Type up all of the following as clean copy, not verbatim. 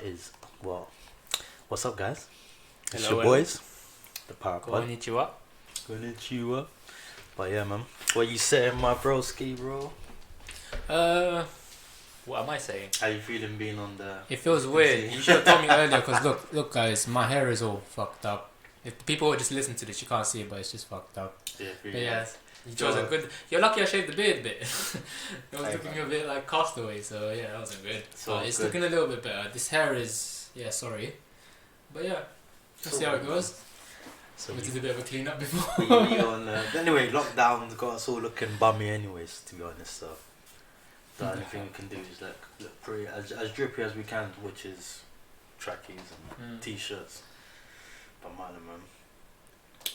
is well. What's up, guys? It's Hello, your boys, the POWERUP. Konnichiwa. Konnichiwa. But yeah, man. What you saying, my broski, bro? What am I saying? How you feeling being on the? It feels weird. You should have told me earlier, because look, guys, my hair is all fucked up. If people would just listen to this, you can't see it, but it's just fucked up. Yeah, But yeah, you chose a good. You're lucky I shaved the beard bit. It was looking man. a bit like Castaway, so yeah, that wasn't good. So But it's good. looking a little bit better. This hair is, sorry, but yeah, let's see how it goes. So We we, did a bit of a clean up we, before. we on. Anyway, lockdown's got us all looking bummy, anyways. To be honest, so the only thing we can do is look pretty as drippy as we can, which is trackies and t-shirts. But man.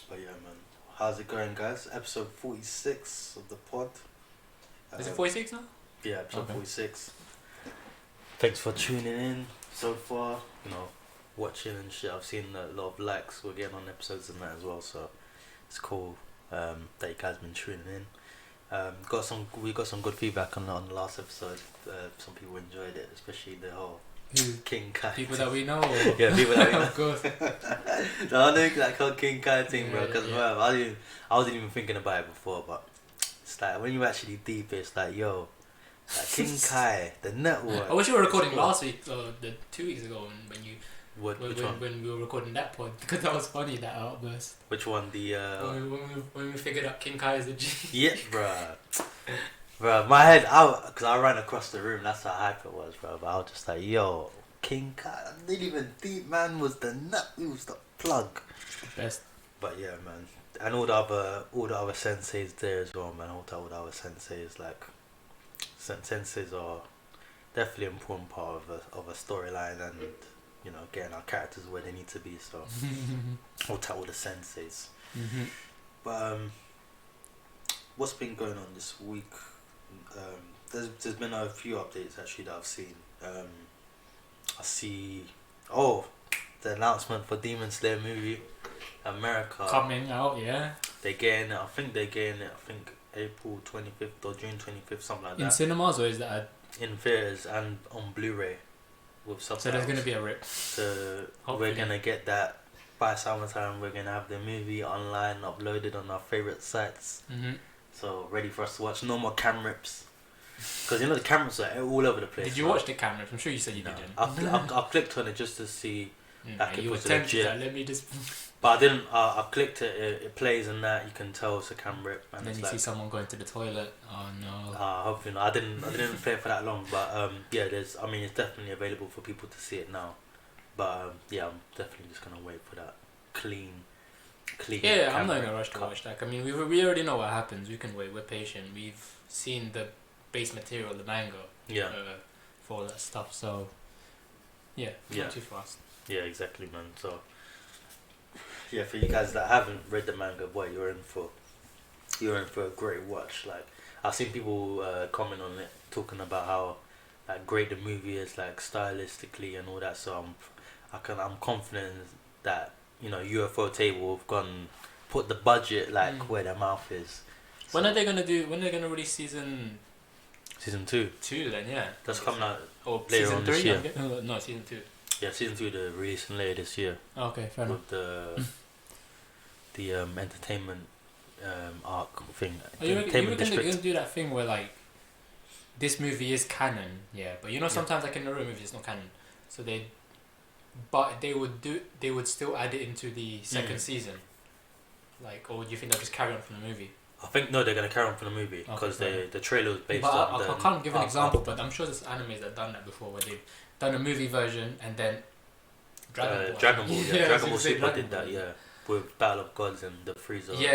But yeah, man. How's it going, guys? Episode 46 of the pod. Is it 46 now? Yeah, episode Okay. 46. Thanks for tuning in so far. You know, watching and shit. I've seen a lot of likes. We're getting on episodes and that as well, so it's cool that you guys been tuning in. We got some good feedback on the last episode. Some people enjoyed it, especially the whole Who? King Kai. People that we know? Or? Yeah, people that we know. Of course. No, I know that whole King Kai thing, bro. Yeah, Because yeah. I wasn't even thinking about it before, but it's like when you actually deep, it's like, yo, like King Kai, the network. I wish you were recording last week or 2 weeks ago when you Which one? when we were recording that pod, because that was funny, that outburst. Which one? The When we figured out King Kai is a G. yeah, bruh, my head out because I ran across the room. That's how hype it was, bro. But I was just like, yo, King Kai. I didn't even think man was the nut. He was the plug. Best. But yeah, man, and all the other senseis there as well, man. All the other senseis, like senseis are definitely an important part of a storyline, and you know, getting our characters where they need to be. So all the senseis. Mm-hmm. But what's been going on this week? There's been a few updates actually that I've seen. I see. Oh, the announcement for Demon Slayer movie, America. Coming out, yeah. They're getting it. I think April 25th or June 25th, something like that. In cinemas, or is that In theaters and on Blu-ray with subtitles. so? There's gonna be a rip. So Hopefully. we're gonna get that by summertime. We're gonna have the movie online, uploaded on our favorite sites. Mm-hmm. So ready for us to watch. No more cam rips. Because you know the cameras are all over the place. Did you watch the camera? I'm sure you said you No. didn't. I clicked on it just to see. Like it you were was tempted. legit. Like, let me just. But I didn't. I clicked it. It plays and that you can tell it's a cam rip. And And then it's you like, see someone going to the toilet. Oh no. hopefully not. I didn't play it for that long. But yeah, it's definitely available for people to see it now. But yeah, I'm definitely just gonna wait for that clean. Yeah, I'm camera not in a rush to cut. watch that. I mean, we already know what happens. We can wait. We're patient. We've seen the base material, the manga, Yeah. for all that stuff. So, yeah, Yeah. not too fast. Yeah, exactly, man. So, yeah, for you guys that haven't read the manga, boy, you're in for a great watch. Like, I've seen people comment on it, talking about how like great the movie is, like stylistically and all that. So I'm confident that UFO Table have put the budget like where their mouth is. When are they gonna release season 2? 2 then? Yeah, That's coming out or later season on 3? this year. No, season 2. Yeah, season 2 they're releasing later this year. Okay, fair enough. With the entertainment arc thing. Oh, you reckon they're district. gonna do that thing where like this movie is canon, yeah, but sometimes like in Naruto movies it's not canon, so they would still add it into the second season, like, or do you think they'll just carry on from the movie? I think no, they're gonna carry on from the movie because the trailer was based but on. I can't give an example, but I'm sure there's animes that have done that before, where they've done a movie version and then Dragon Ball. Yeah, Dragon Ball Super Dragon did that, Ball. yeah, with Battle of Gods and the Frieza. Yeah,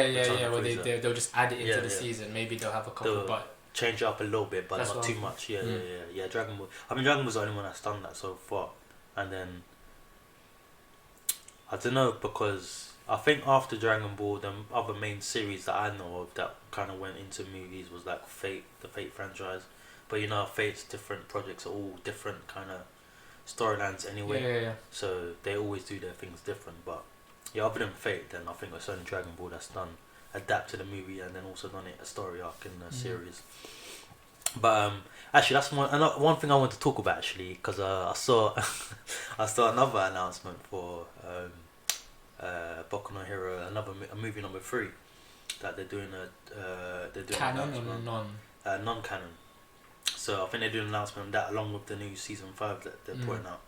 where Frieza. they'll just add it into the Yeah. season. Maybe they'll have a couple, but Change it up a little bit, but That's not what too I'm- much. Yeah. Dragon Ball. I mean, Dragon Ball's the only one that's done that so far, and then I don't know, because I think after Dragon Ball, the other main series that I know of that kind of went into movies was like Fate, the Fate franchise. But Fate's different projects are all different kind of storylines anyway. yeah. So they always do their things different. But yeah, other than Fate, then I think it's only Dragon Ball that's done adapted the movie and then also done it a story arc in the series. But Actually, that's one thing I want to talk about actually, because I saw I saw another announcement for Boku no Hero, a movie number 3 that they're doing Canon or non? Non-canon. So I think they're doing an announcement on that along with the new season 5 that they're putting out.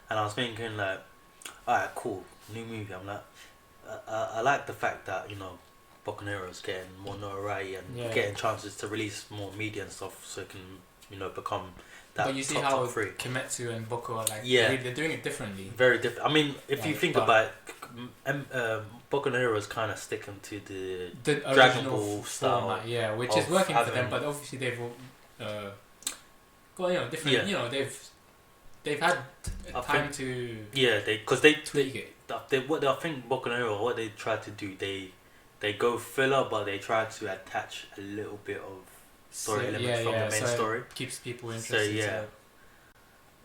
And I was thinking like, alright, cool, new movie. I'm like, I like the fact that Boku no Hero is getting more notoriety and getting chances to release more media and stuff, so it can become that. But you see top how three. Kimetsu and Boku are like, they're doing it differently. Very different. I mean, if you think about it, Boku no Hero is kind of sticking to the Dragon Ball style, format, which is working for them. But obviously they've got different. They've had time to tweak it. I think Boku no Hero, what they try to do, they go filler, but they try to attach a little bit of story elements from the main story. It keeps people interested. So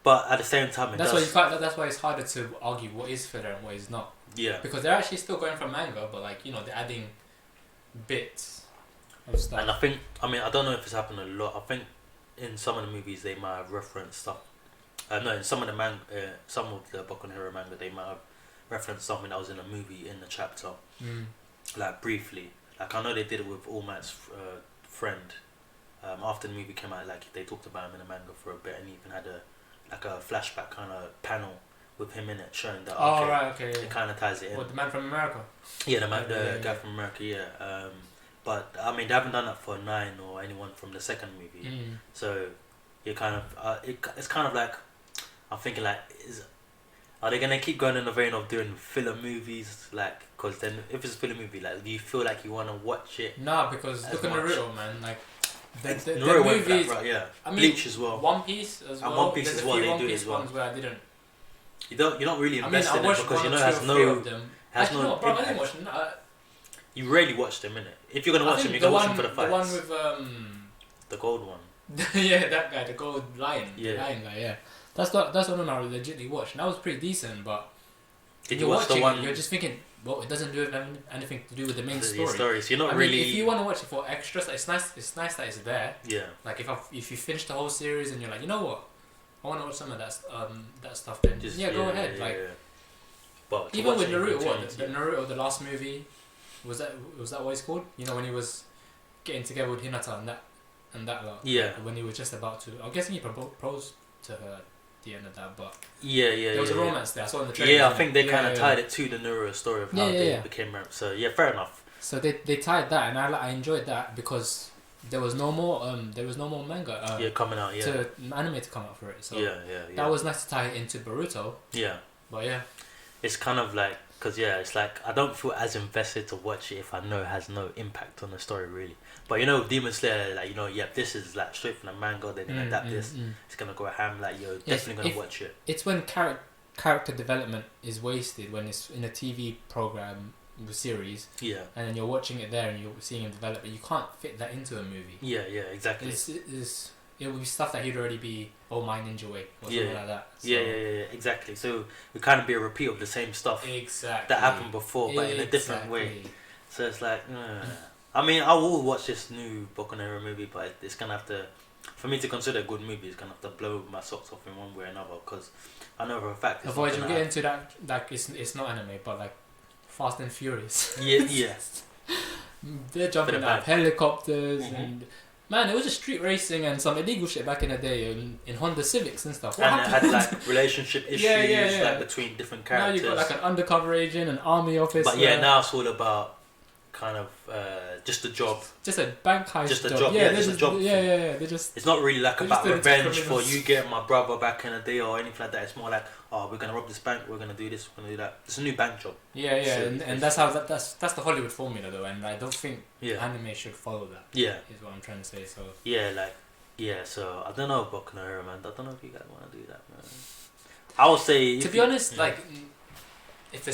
but at the same time, that's why it's harder to argue what is filler and what is not. Yeah. Because they're actually still going from manga, but they're adding bits of stuff. And I don't know if it's happened a lot. I think in some of the movies they might have referenced stuff. No, in some of the some of the Boku no Hero manga, they might have referenced something that was in a movie in the chapter, like briefly. Like I know they did it with All Might's friend. After the movie came out, like they talked about him in the manga for a bit, and even had a flashback kind of panel with him in it, showing that. It kind of ties it in. What, the man from America? Yeah, the guy from America. Yeah. But I mean, they haven't done that for 9 or anyone from the second movie. So you kind of it's kind of like, I'm thinking like, are they gonna keep going in the vein of doing filler movies? Like, because then if it's a filler movie, like, do you feel like you want to watch it? Nah, because look at Naruto, man. Like, the movies, right? Yeah. I mean, Bleach as well. One Piece as well. And One Piece as well. They do it as well. Ones where I didn't. You're not really invested in it because it has no. Bro, I didn't watch them. You rarely watch them, innit? If you're gonna watch them, you're gonna watch them for the fights. The one with the gold one. Yeah, that guy, the gold lion. Yeah. The lion guy, yeah. That's one I legitimately watched. And that was pretty decent, but did you watch the one? You're just thinking, well, it doesn't do anything to do with the main story. So you're not really. Mean, if you want to watch it for extras, it's nice. It's nice that it's there. Yeah. Like if you finish the whole series and you're like, you know what, I want to watch some of that stuff. Then go ahead. But even with Naruto, the Naruto, the last movie, was that what it's called? When he was getting together with Hinata and that lot. Yeah. Like, when he was just about to, I'm guessing he proposed to her at the end of that, but there was a romance there. I saw in the trailer. Yeah, I think they kind of tied it to the Naruto story of how they became married. So fair enough. So they tied that, and I enjoyed that because there was no more manga. Coming out. To anime to come out for it. So that was nice to tie it into Boruto. Yeah. But it's kind of like, because it's like I don't feel as invested to watch it if I know it has no impact on the story really. But Demon Slayer, like this is like straight from the manga. They're gonna adapt this. It's gonna go ham. Like you're definitely gonna watch it. It's when character development is wasted when it's in a TV program series. Yeah. And then you're watching it there and you're seeing him develop, but you can't fit that into a movie. Yeah, exactly. It would be stuff that he'd already be My Ninja Way or something like that. So. Yeah, exactly. So it would kind of be a repeat of the same stuff that happened before, but in a different way. So it's like, I mean, I will watch this new Boku no Hero movie, but it's gonna have to, for me to consider a good movie, it's gonna have to blow my socks off in one way or another. Because I know for a fact. Avoid you get into that. Like it's not anime, but like Fast and Furious. Yeah. They're jumping out of helicopters and. Man, it was just street racing and some illegal shit back in the day in Honda Civics and stuff. And it had like relationship issues like between different characters. Now you've got like an undercover agent, an army officer. But now it's all about kind of just a job. Just a bank heist. Just a job. Just a job. Yeah. They just. It's not really like about revenge for you getting my brother back in the day or anything like that. It's more like, we're gonna rob this bank. We're gonna do this. We're gonna do that. It's a new bank job. Yeah, and that's how that's the Hollywood formula though, and I don't think anime should follow that. Yeah, is what I'm trying to say. So so I don't know about Boku no Hero, man. I don't know if you guys want to do that, man. I would say, to be honest, like if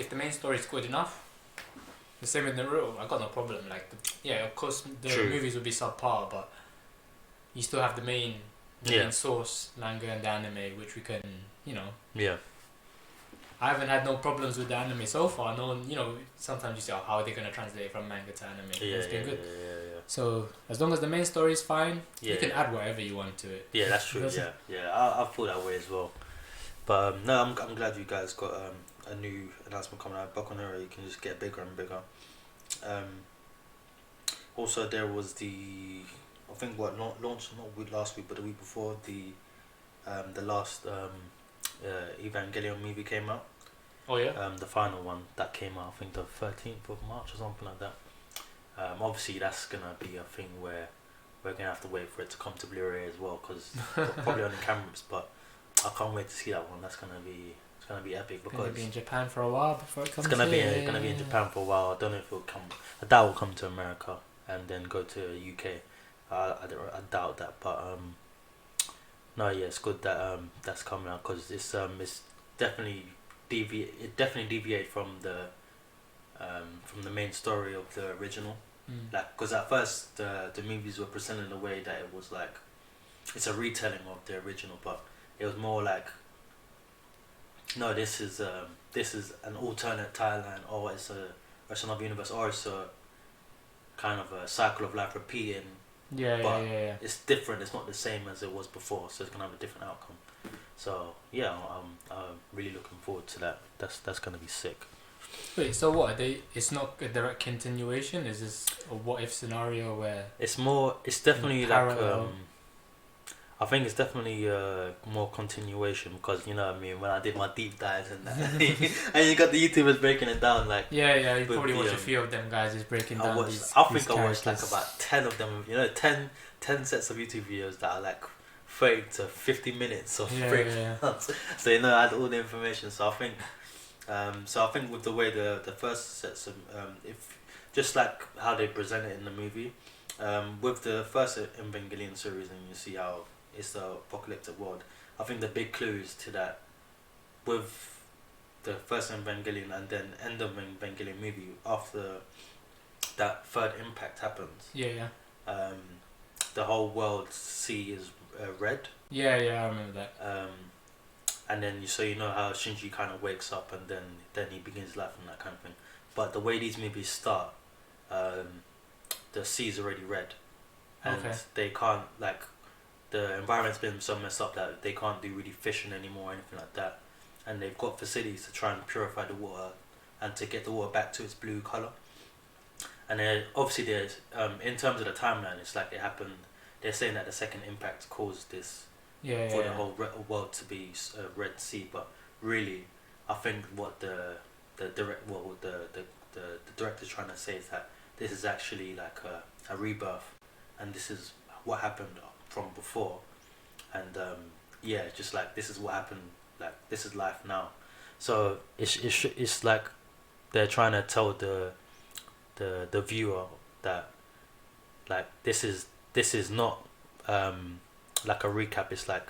the main story is good enough. The same with Naruto, I got no problem. Like, of course, the movies would be subpar, but you still have the main source manga and the anime, which we can, Yeah. I haven't had no problems with the anime so far. No one, sometimes you say, how are they going to translate it from manga to anime? It's been good. So as long as the main story is fine, you can add whatever you want to it. Yeah, that's true. I feel that way as well. But no, I'm glad you guys got a new announcement coming out. Boku no Hero, you can just get bigger and bigger. Also, there was I think launched not last week, but the week before, the last Evangelion movie came out. Oh yeah. The final one that came out, I think the 13th of March or something like that. Obviously, that's gonna be a thing where we're gonna have to wait for it to come to Blu-ray as well, because probably on the cameras. But I can't wait to see that one. It's gonna be epic, because it's gonna be in Japan for a while before it comes. It's gonna be in Japan for a while. I don't know if it'll come. I doubt it'll come to America and then go to UK. I doubt that, but no, yeah, it's good that that's coming out, because it's definitely deviate from the main story of the original. Like, because at first the movies were presented in a way that it was like it's a retelling of the original, but it was more like, no, this is an alternate timeline, or it's another universe, or it's a kind of a cycle of life repeating. Yeah. It's different. It's not the same as it was before, so it's gonna have a different outcome. So yeah, I'm really looking forward to that. That's gonna be sick. Wait, so what are they? It's not a direct continuation. Is this a what if scenario where? It's definitely like I think it's definitely more continuation, because you know what I mean, when I did my deep dives and that, and you got the YouTubers breaking it down, like you probably watched a few of them guys just breaking down I think I watched like about 10 of them, 10 sets of YouTube videos that are like 30 to 50 minutes of breakdowns. So I had all the information. So I think with the way the first sets of if just like how they present it in the movie, with the first Evangelion series, and you see how it's the apocalyptic world. I think the big clue is to that with the first Evangelion and then end of Evangelion movie, after that third impact happens. The whole world sea is red. Yeah, I remember that. And then you know how Shinji kind of wakes up and then he begins life and that kind of thing. But the way these movies start, the sea's already red, and they can't, like, the environment's been so messed up that they can't do really fishing anymore or anything like that, and they've got facilities to try and purify the water and to get the water back to its blue color. And then obviously there's in terms of the timeline, it's like it happened. They're saying that the second impact caused this for the whole world to be Red Sea, but really, I think what the director's trying to say is that this is actually like a rebirth, and this is what happened from before, and just like this is what happened, like this is life now. So it's like they're trying to tell the viewer that, like, this is not like a recap. It's like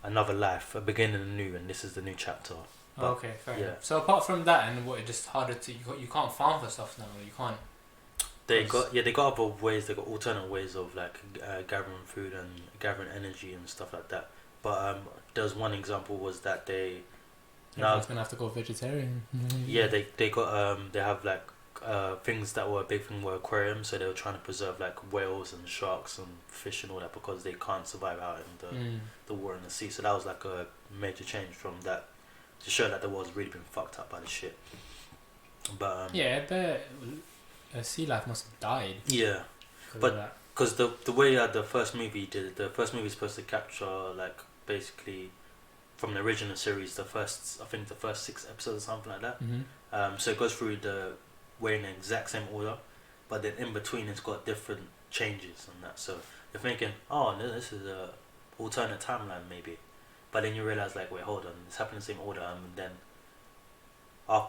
another life, a beginning anew, and this is the new chapter. But, okay, fair enough. So apart from that, and what, it's just harder to you can't farm for stuff now. You can't. They got other ways. They got alternate ways of like gathering food and gathering energy and stuff like that. But there's one example was that everyone's gonna have to go vegetarian. Yeah, they got they have like things that were a big thing were aquariums, so they were trying to preserve like whales and sharks and fish and all that, because they can't survive out in the water and the sea. So that was like a major change from that, to show that the world's really been fucked up by this shit. But sea life must have died. Yeah, but because the way the first movie did, the first movie is supposed to capture like basically from the original series the first 6 episodes or something like that. So it goes through the way in the exact same order, but then in between it's got different changes and that. So you're thinking, oh, no, this is a alternate timeline maybe, but then you realize, like, wait, hold on, it's happening in the same order, and then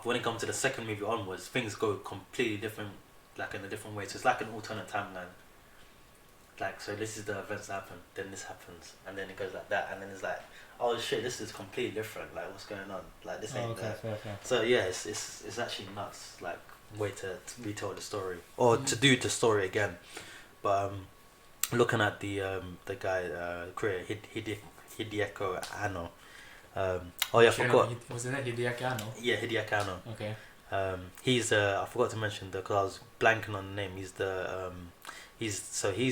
when it comes to the second movie onwards, things go completely different, like in a different way. So it's like an alternate timeline. Like, so this is the events that happen, then this happens, and then it goes like that, and then it's like, oh shit, this is completely different. Like, what's going on? Like, this ain't that. Fair. So yeah, it's actually nuts. Like, way to retell the story, or to do the story again. But looking at the guy creator Hideaki Anno. I forgot. Wasn't it Hideaki Anno? Yeah, Hideaki Anno. Okay. He's I forgot to mention because I was blanking on the name. He's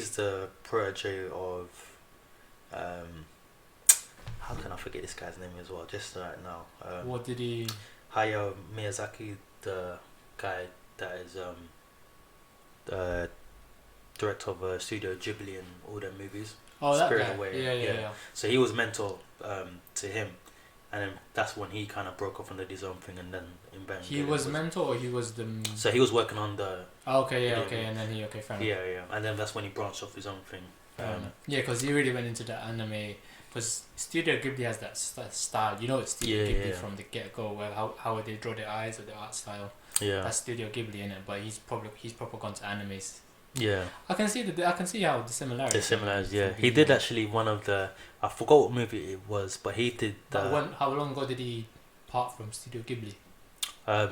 the protege of how can I forget this guy's name as well? Just right now. What did he? Hayao Miyazaki, the guy that is director of Studio Ghibli and all their movies. Oh, Spirit that guy. Away. Yeah. So he was mentor to him, and then that's when he kind of broke off and did his own thing, and then in Bang. He was mentor, or he was the. So he was working on the. Oh, okay, and then fair enough. Yeah, and then that's when he branched off his own thing. Because he really went into the anime. Because Studio Ghibli has that style, it's Studio Ghibli from the get go. Where how they draw their eyes or the art style. Yeah, that's Studio Ghibli in it. But he's proper gone to animes. Yeah, I can see how the similarities. The similarities, yeah. He did actually one of the. I forgot what movie it was, but he did. How long ago did he part from Studio Ghibli?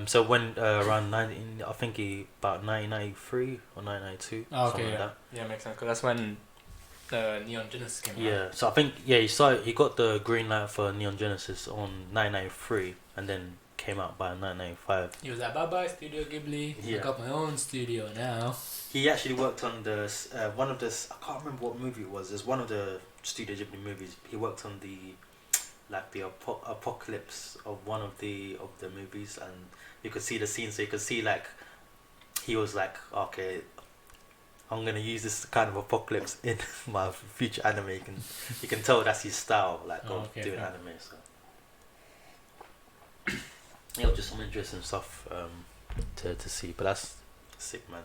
So when around 19, I think about 1993 or 1992. Oh, okay, yeah. Like that. Makes sense. Cause that's when Neon Genesis came out. Yeah, so I think he got the green light for Neon Genesis on 1993, and then came out by 1995. He was like, bye Studio Ghibli. I got my own studio now. He actually worked on the one of the. I can't remember what movie it was. There's one of the Studio Ghibli movies. He worked on the apocalypse of one of the movies, and you could see the scene. So you could see he was like, okay, I'm gonna use this kind of apocalypse in my future anime. You can tell that's his style, doing anime. So yeah, just some interesting stuff to see. But that's sick, man.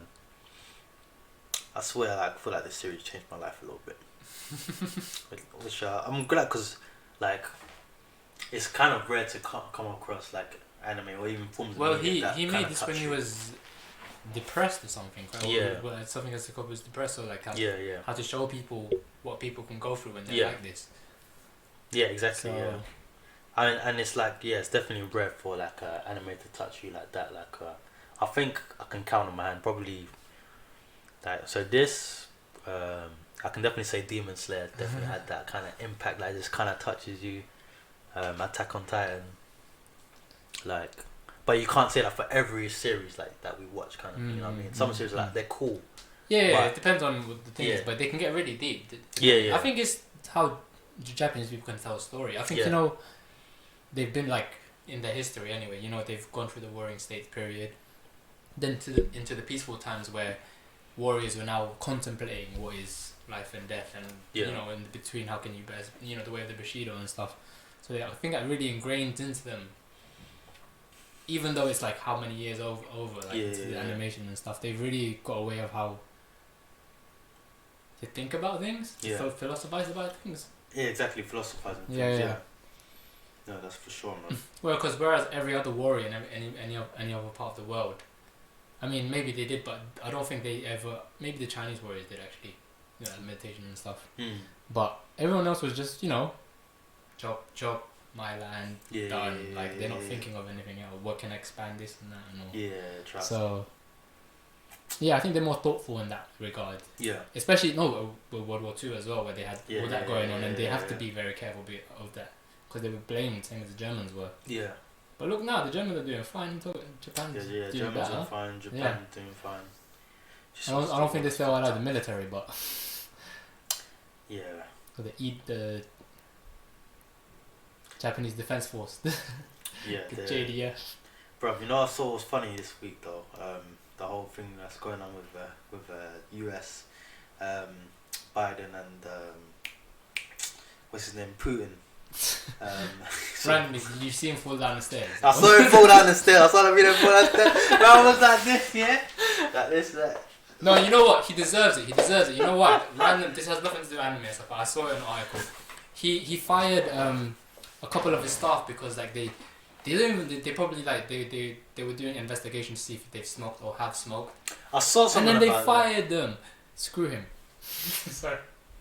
I swear, I feel like this series changed my life a little bit. Which I'm glad because, it's kind of rare to come across anime or even forms of media. Well, he made this when he was depressed or something, right? Yeah. Something as he was depressed, or how to show people what people can go through when they're like this. Yeah, exactly. So, and it's it's definitely rare for anime to touch you like that. I think I can count on my hand probably. So this, I can definitely say Demon Slayer definitely had that kind of impact. Just kind of touches you. Attack on Titan, but you can't say that for every series that we watch, kind of. You know what I mean? Some series they're cool. Yeah, it depends on what the thing is, but they can get really deep. I think it's how Japanese people can tell a story. I think they've been in their history anyway. They've gone through the warring states period, then into the peaceful times where warriors were now contemplating what is life and death, and in between how can you best the way of the Bushido and stuff. So I think that really ingrained into them. Even though it's how many years over into the animation and stuff, they've really got a way of how to think about things, philosophize about things. Yeah, exactly, philosophizing things. Yeah. No, that's for sure, man. Well, because whereas every other warrior in any other part of the world, I mean, maybe they did, but I don't think they ever. Maybe the Chinese warriors did actually, meditation and stuff. But everyone else was just, chop my land done. They're not thinking of anything else. What can I expand this and that and all. Yeah, trust. So, I think they're more thoughtful in that regard. Yeah. Especially with World War II as well, where they had all that going on, and they have to be very careful of that because they were blamed, same as the Germans were. Yeah. But look now, the Germans are doing fine. Japan's doing Germans better. are fine. Japan doing fine. I don't think they still allow the military, but yeah. So they eat the Japanese Defense Force. The JDF. Bro, I saw was funny this week though. The whole thing that's going on with US, Biden and what's his name, Putin. Randomly, did you see him fall down the stairs? I saw him fall down the stairs. I saw the video fall down the stairs. I was like this, that. No, you know what? He deserves it. You know what? Random. This has nothing to do with anime and stuff. But I saw it in an article. He fired a couple of his staff because they probably they were doing an investigation to see if they've smoked or have smoked. I saw something. And then they fired them. Screw him. Sorry.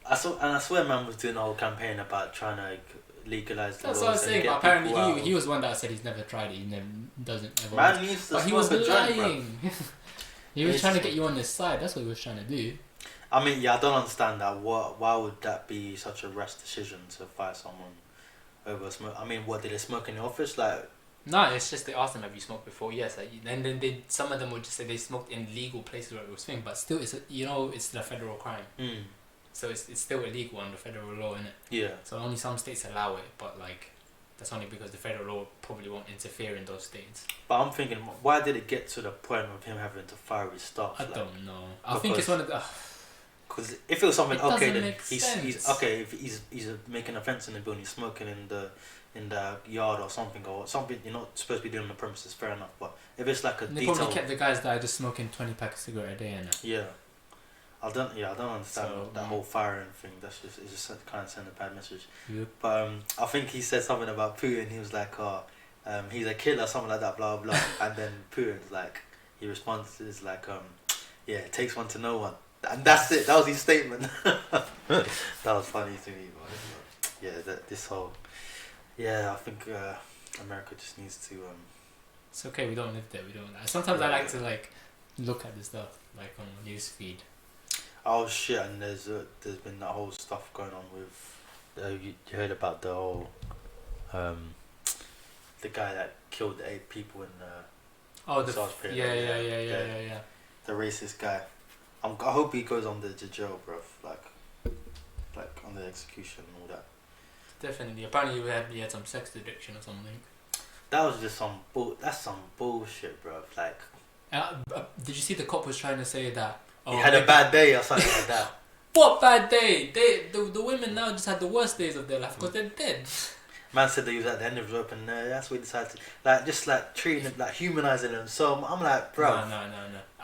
I swear, man was doing a whole campaign about trying to legalize the That's laws. what I was saying. But apparently, he was one that said he's never tried it. He doesn't ever. Man needs to. But he was lying. He was trying to get you on his side. That's what he was trying to do. I mean, I don't understand that. Why would that be such a rash decision to fire someone over smoke? I mean, what did they smoke in the office? No, it's just they asked them, have you smoked before? Yes. And then some of them would just say they smoked in legal places where it was thing, but still, it's the federal crime. So it's still illegal under federal law, innit? Yeah. So only some states allow it, but like that's only because the federal law probably won't interfere in those states. But I'm thinking, why did it get to the point of him having to fire his staff? I don't know. I think it's one of the. Because if it was something then he's okay. If he's making a fence in the building, he's smoking in the yard or something you're not supposed to be doing on the premises. Fair enough. But if it's like they probably kept the guys that are just smoking 20 packs of cigarette a day, innit? Yeah. I don't understand that whole firing thing. It's just kind of sending a bad message. Yep. But I think he said something about Putin. He was like, he's a killer, something like that, blah blah. And then Putin's like, he responds is like, yeah, it takes one to know one, and that's it. That was his statement. That was funny to me. But yeah, I think America just needs to. It's okay. We don't live there. We don't. Sometimes I like to like look at the stuff like on news feed. Oh shit! And there's been that whole stuff going on with. You heard about the whole, the guy that killed the 8 people in the SARS period. Yeah. The racist guy. I hope he goes on the jail, bruv. Like on the execution and all that. Definitely. Apparently, he had some sex addiction or something. That was just that's some bullshit, bruv. Like. Did you see the cop was trying to say that? He had a bad day or something like that. What bad day? The women now just had the worst days of their life because they're dead. Man said that he was at the end of his rope and that's what he decided to treating him, humanizing him. So I'm like, bro. No.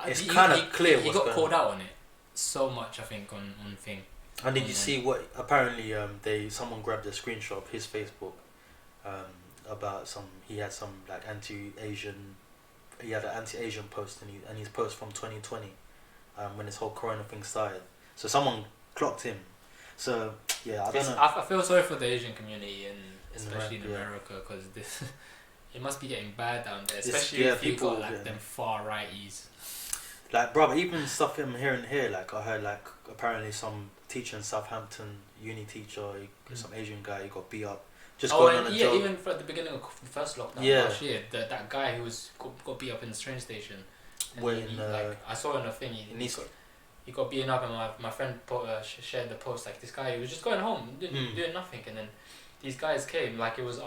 It's kind of clear. He got called out on it so much, I think, on thing. And did you see what? Apparently, someone grabbed a screenshot of his Facebook, about he had some anti-Asian. He had an anti-Asian post and his post from 2020. When this whole corona thing started, so someone clocked him. So yeah, I don't know. I feel sorry for the Asian community especially in America because it must be getting bad down there, especially if you got them far righties. Bro, even stuff I'm hearing here. I heard apparently some teacher in Southampton, uni teacher, some Asian guy, he got beat up. Just going on a job. Even at the beginning of the first lockdown last year, that guy who got beat up in the train station. I saw in a thing he got beaten up, and my friend shared the post. This guy, he was just going home, doing nothing, and then these guys came. It was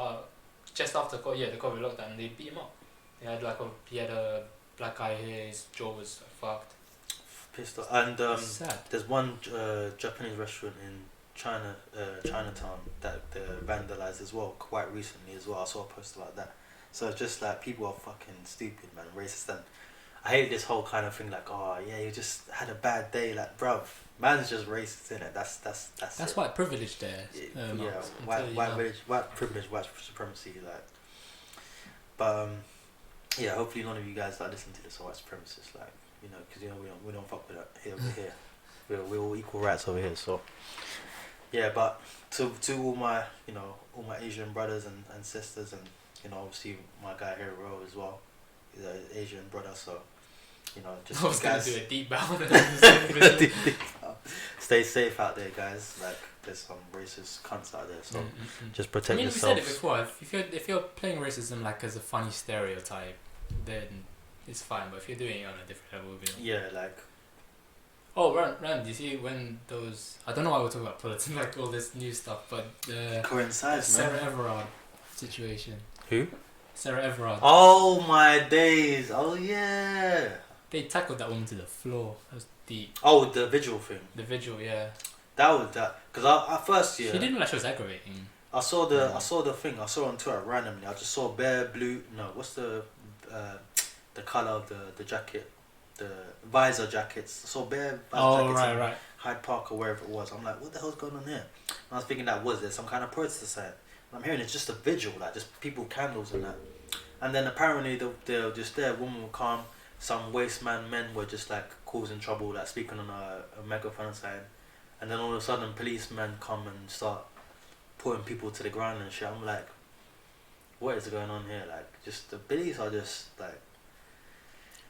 just after the COVID lockdown, and they beat him up. He had a black eye here, his jaw was fucked. Pissed off. And there's one Japanese restaurant in Chinatown that they vandalized as well quite recently as well. I saw a post about that. So it's just people are fucking stupid, man, racist. And I hate this whole kind of thing. You just had a bad day. Bruv, man's just racist, innit? That's white privilege there. White privilege, white supremacy. But yeah, hopefully none of you guys that listen to this are white supremacists. Because we don't fuck with that here over here. We're all equal rights over here. So yeah, but to all my Asian brothers and sisters, and obviously my guy here Ro as well. He's an Asian brother, so just I was gonna do a deep bow. Stay safe out there, guys. There's some racist cunts out there, so just protect yourself. We said it before. If you're playing racism as a funny stereotype, then it's fine. But if you're doing it on a different level, Oh, Ram, do you see when those... I don't know why we're talking about politics, all this new stuff, but coincides, Sarah Everard situation. Who? Sarah Everard. Oh my days! Oh yeah. They tackled that woman to the floor. That was deep. Oh, the vigil thing. The vigil, yeah. Because at first, she didn't look like she was aggravating. I saw the thing. I saw on Twitter randomly. I just saw bare blue. No, what's the color of the jacket? The visor jackets. I saw bare visor jackets. Right. Hyde Park or wherever it was. I'm like, what the hell's going on here? And I was thinking was there some kind of protest site? I'm hearing it's just a vigil, just people with candles and that. And then apparently they're just there. Women were calm. Some waste men were just causing trouble, speaking on a megaphone sign. And then all of a sudden, policemen come and start putting people to the ground and shit. I'm like, what is going on here? Just the police are just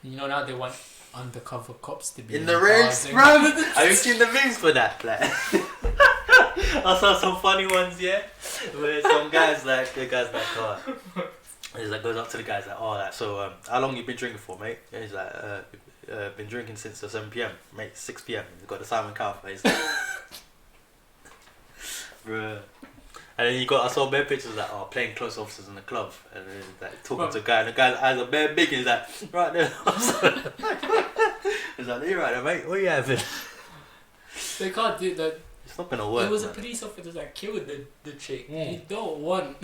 now they want undercover cops to be in the ranks, bro. Have you seen the memes for that? I saw some funny ones, yeah. Where some guys He's like, goes up to the guys like, oh, like, so how long you been drinking for, mate? And he's like, been drinking since 7 p.m, mate. 6 p.m. He's got the Simon Cowell. He's like, bruh. And then I saw bare pictures like, oh, playing close officers in the club, and then like talking to a guy, and the guy's eyes are bare big, and he's like, right there. He's like, you right there, mate? What are you having? They can't do that. It's not gonna work. It was a police officer that killed the chick. Yeah. You don't want.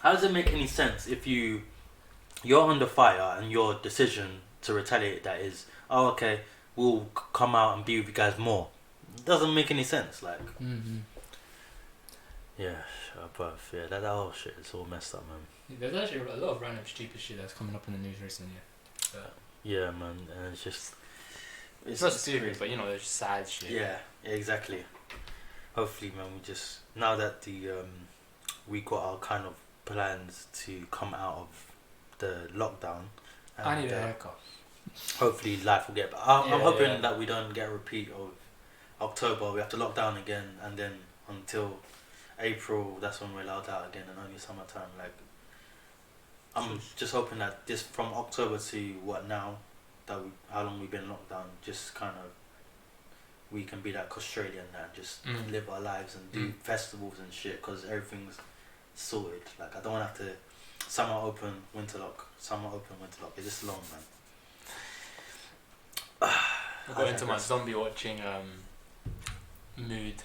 How does it make any sense if you're under fire and your decision to retaliate that is, oh, okay, we'll come out and be with you guys more? It doesn't make any sense. Like, yeah, but yeah, that whole shit is all messed up, man. There's actually a lot of random stupid shit that's coming up in the news recently. Yeah, man, and it's just. It's not stupid, but you know, it's sad shit. Yeah, exactly. Hopefully, man, now that we got our kind of plans to come out of the lockdown. And, I need a haircut. Hopefully, life will get better. I'm hoping that we don't get a repeat of October. We have to lock down again, and then until April, that's when we're allowed out again, and only summertime. Like, I'm just hoping that this from October to what now, how long we've been locked down, just kind of we can be like Australian and just live our lives and do festivals and shit, because everything's sorted. Like, I don't want to have to summer open, winter lock, summer open, winter lock. It's just long, man. I got into my zombie watching mood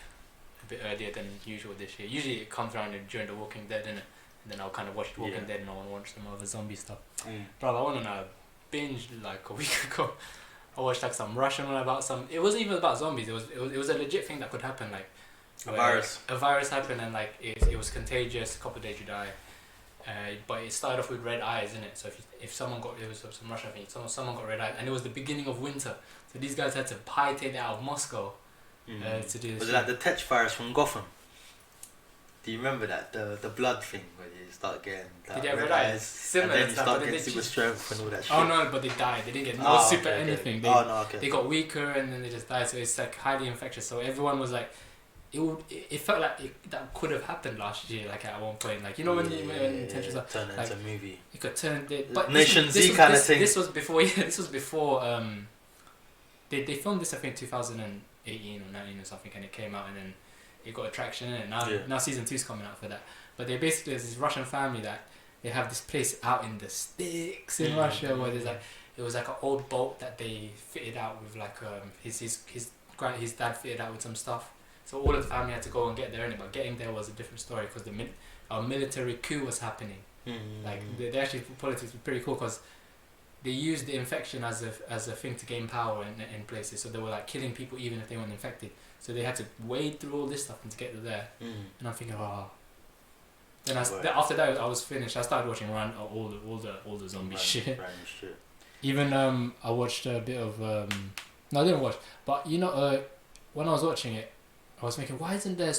a bit earlier than usual this year. Usually it comes around during The Walking Dead, innit? And then I'll kind of watch The Walking Dead and I want to watch some other zombie stuff. Bro, I went on a binge like a week ago. I watched like some Russian one about some. It wasn't even about zombies. It was a legit thing that could happen. Like a virus happened and like it was contagious. A couple of days you die. But it started off with red eyes, innit? So if someone got, it was some Russian thing. Someone got red eyes, and it was the beginning of winter. So these guys had to hightail it out of Moscow to do this. Was it like the Tetch virus from Gotham? Do you remember that the blood thing where you start getting red eyes? Similar, and then you start getting super strength and all that shit. Oh no, but they died. They didn't get no super anything. Okay. They got weaker and then they just died. So it's like highly infectious. So everyone was like, it felt like that could have happened last year. Like at one point, like you know when intentions are turn it into a movie. It could turn. But Nation Z kind of thing. This was before. Yeah, this was before. They filmed this I think 2018 or 19 or something, and it came out and then it got attraction in it. Now season 2's coming out for that. But they basically, there's this Russian family that they have this place out in the sticks in Russia where there's like, it was like an old boat that they fitted out with like his dad fitted out with some stuff. So all of the family had to go and get there, but getting there was a different story because a military coup was happening. Like they actually, politics was pretty cool because they used the infection as a thing to gain power in places. So they were like killing people even if they weren't infected. So they had to wade through all this stuff and to get to there. And I'm thinking, Then after that I was finished. I started watching all the zombie shit. Even I watched a bit of no, I didn't watch. But you know, when I was watching it, I was thinking, why isn't there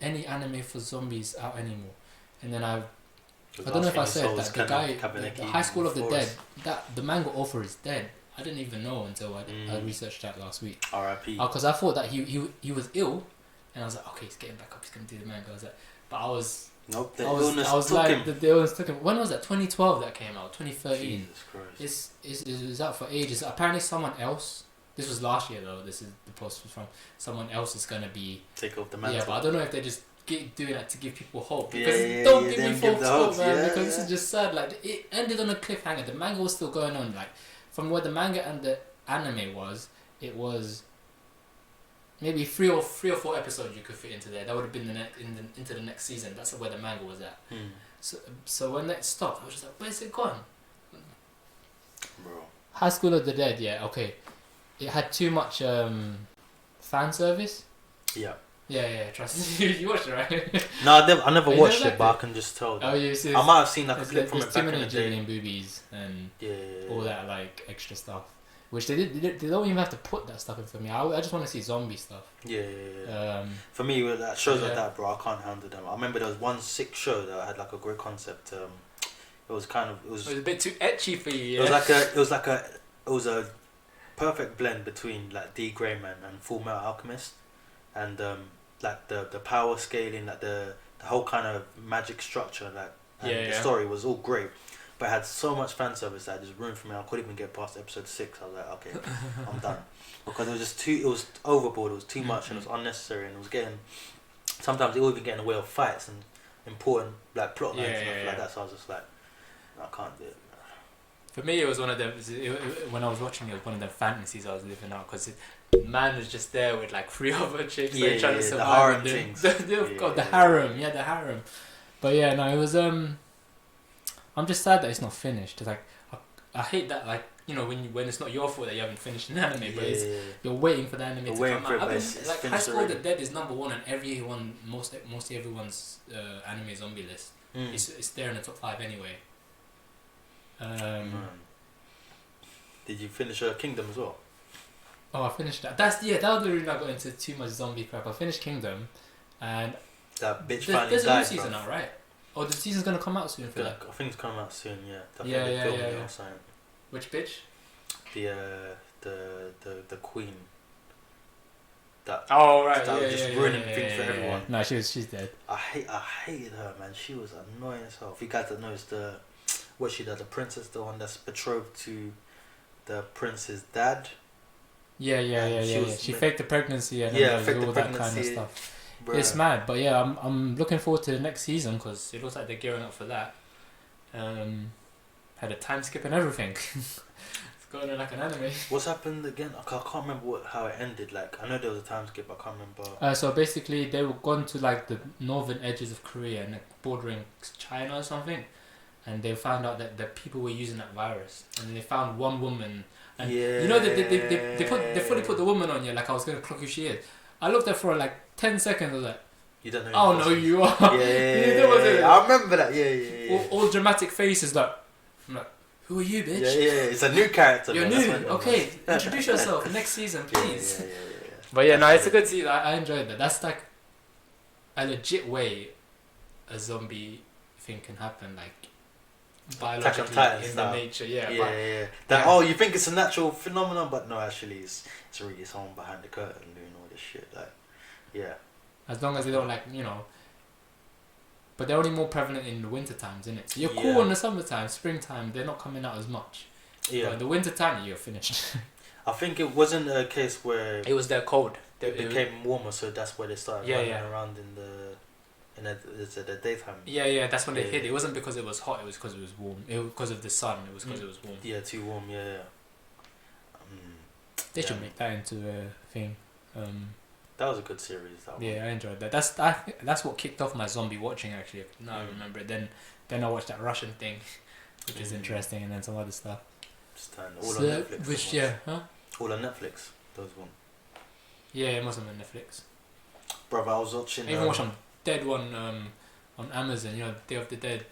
any anime for zombies out anymore? And then I don't know if I said that the guy, the High School of the Dead, that the manga author is dead. I didn't even know until I researched that last week. R.I.P. Because I thought that he was ill, and I was like, okay, he's getting back up, he's gonna do the manga. I was like, but I was. Nope, the illness took him. When was that? 2012 that came out. 2013. Jesus Christ. It's out for ages. Apparently, someone else. This was last year though. This is the post was from someone else is gonna be take off the mantle. Yeah, but I don't know if they just doing that to give people hope because don't give me false hope, man. Because this is just sad. Like it ended on a cliffhanger. The manga was still going on. Like from where the manga and the anime was, it was maybe three or four episodes you could fit into there. That would have been into the next season. That's where the manga was at. So when that stopped, I was just like, where's it gone? Bro. High School of the Dead. Yeah, okay. It had too much fan service. Yeah. Yeah. Trust me, you watched it, right? No, I never watched it, but I can just tell. Oh, you see, I might have seen like a clip from it back in the day. There's too many boobies and all that like extra stuff, which they don't even have to put that stuff in for me. I just want to see zombie stuff. Yeah. For me, with that shows like that, bro, I can't handle them. I remember there was one sick show that had like a great concept. It was a bit too ecchi for you. Yeah? It was a perfect blend between like D. Greyman and Full Metal Alchemist, and like the power scaling, like the whole kind of magic structure, like the story was all great. but it had so much fan service that it just ruined for me. I couldn't even get past episode 6. I was like, okay, I'm done, because it was just too. It was overboard. It was too much, and it was unnecessary, and it was getting. Sometimes it would even get in the way of fights and important like plot lines and stuff like that. So I was just like, I can't do it. For me, it was one of them. When I was watching it, was one of the fantasies I was living out, because man was just there with like 3 other chicks, trying to survive. The harem things. The harem, the harem. But yeah, no, it was. I'm just sad that it's not finished. It's like I hate that, like, you know, when it's not your fault that you haven't finished an anime, but you're waiting for the anime to come out. Like High School of the Dead is number 1 on mostly everyone's anime zombie list. It's there in the top 5 anyway. Did you finish Kingdom as well? Oh, I finished that. That was the reason I got into too much zombie crap. I finished Kingdom, and that bitch finally died. There's a new season now, right? Oh, the season's gonna come out soon for that. I think it's coming out soon. Yeah. Yeah. Which bitch? The queen. That. Oh right. That was just ruining things for everyone. No, she's dead. I hated her, man. She was annoying as hell. If you guys don't know, it's the the princess, the one that's betrothed to the prince's dad. Yeah. She faked the pregnancy and all that kind of stuff. Bruh. It's mad, but yeah, I'm looking forward to the next season, because it looks like they're gearing up for that. Had a time skip and everything. It's going on like an anime. What's happened again? I can't remember how it ended. Like, I know there was a time skip, I can't remember. So basically, they were gone to like the northern edges of Korea and bordering China or something. And they found out that the people were using that virus, and then they found one woman, and you know they fully put the woman on you, like I was gonna clock who she is. I looked at her for like 10 seconds. I was like, you don't know. Oh no, you are. I remember that. Yeah. All dramatic faces. Like, I'm like, who are you, bitch? Yeah. It's a new character. You're new. Okay, introduce yourself. Next season, please. Yeah. But yeah, no, it's a good season. I enjoyed that. That's like a legit way a zombie thing can happen. Like, biologically in the nature, you think it's a natural phenomenon, but no, actually it's really someone behind the curtain doing all this shit. Like, as long as they don't, like, you know, but they're only more prevalent in the winter times, isn't it? So you're cool in the summertime, springtime, they're not coming out as much. But in the winter time, you're finished. I think it wasn't a case where it was their cold. It became warmer, so that's where they started running around in the daytime. Yeah, that's when they hit. It wasn't because it was hot, it was because it was warm. It was because of the sun, it was because it was warm. Yeah, too warm, They should make that into a thing. That was a good series, that one. Yeah, I enjoyed that. That's what kicked off my zombie watching, actually. Now I remember it. Then I watched that Russian thing, which is interesting, and then some other stuff. All on Netflix. All on Netflix, those one. Yeah, it must have been Netflix. Brother, I was watching... I even watched some dead one on Amazon, you know, Day of the Dead.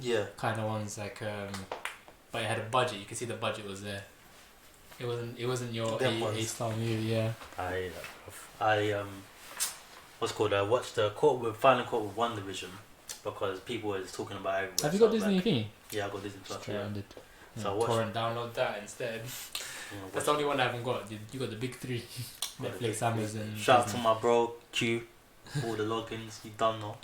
Yeah. Kind of ones, like... but it had a budget. You could see the budget was there. It wasn't your A-star movie, yeah. I what's called? I watched the final court with WandaVision, because people were talking about it. Have you got Disney thingy? Yeah, I got Disney Plus. So I watched torrent download that instead. That's the only one I haven't got. You got the big 3: Netflix, Amazon. Shout out to my bro Q. All the logins you done know.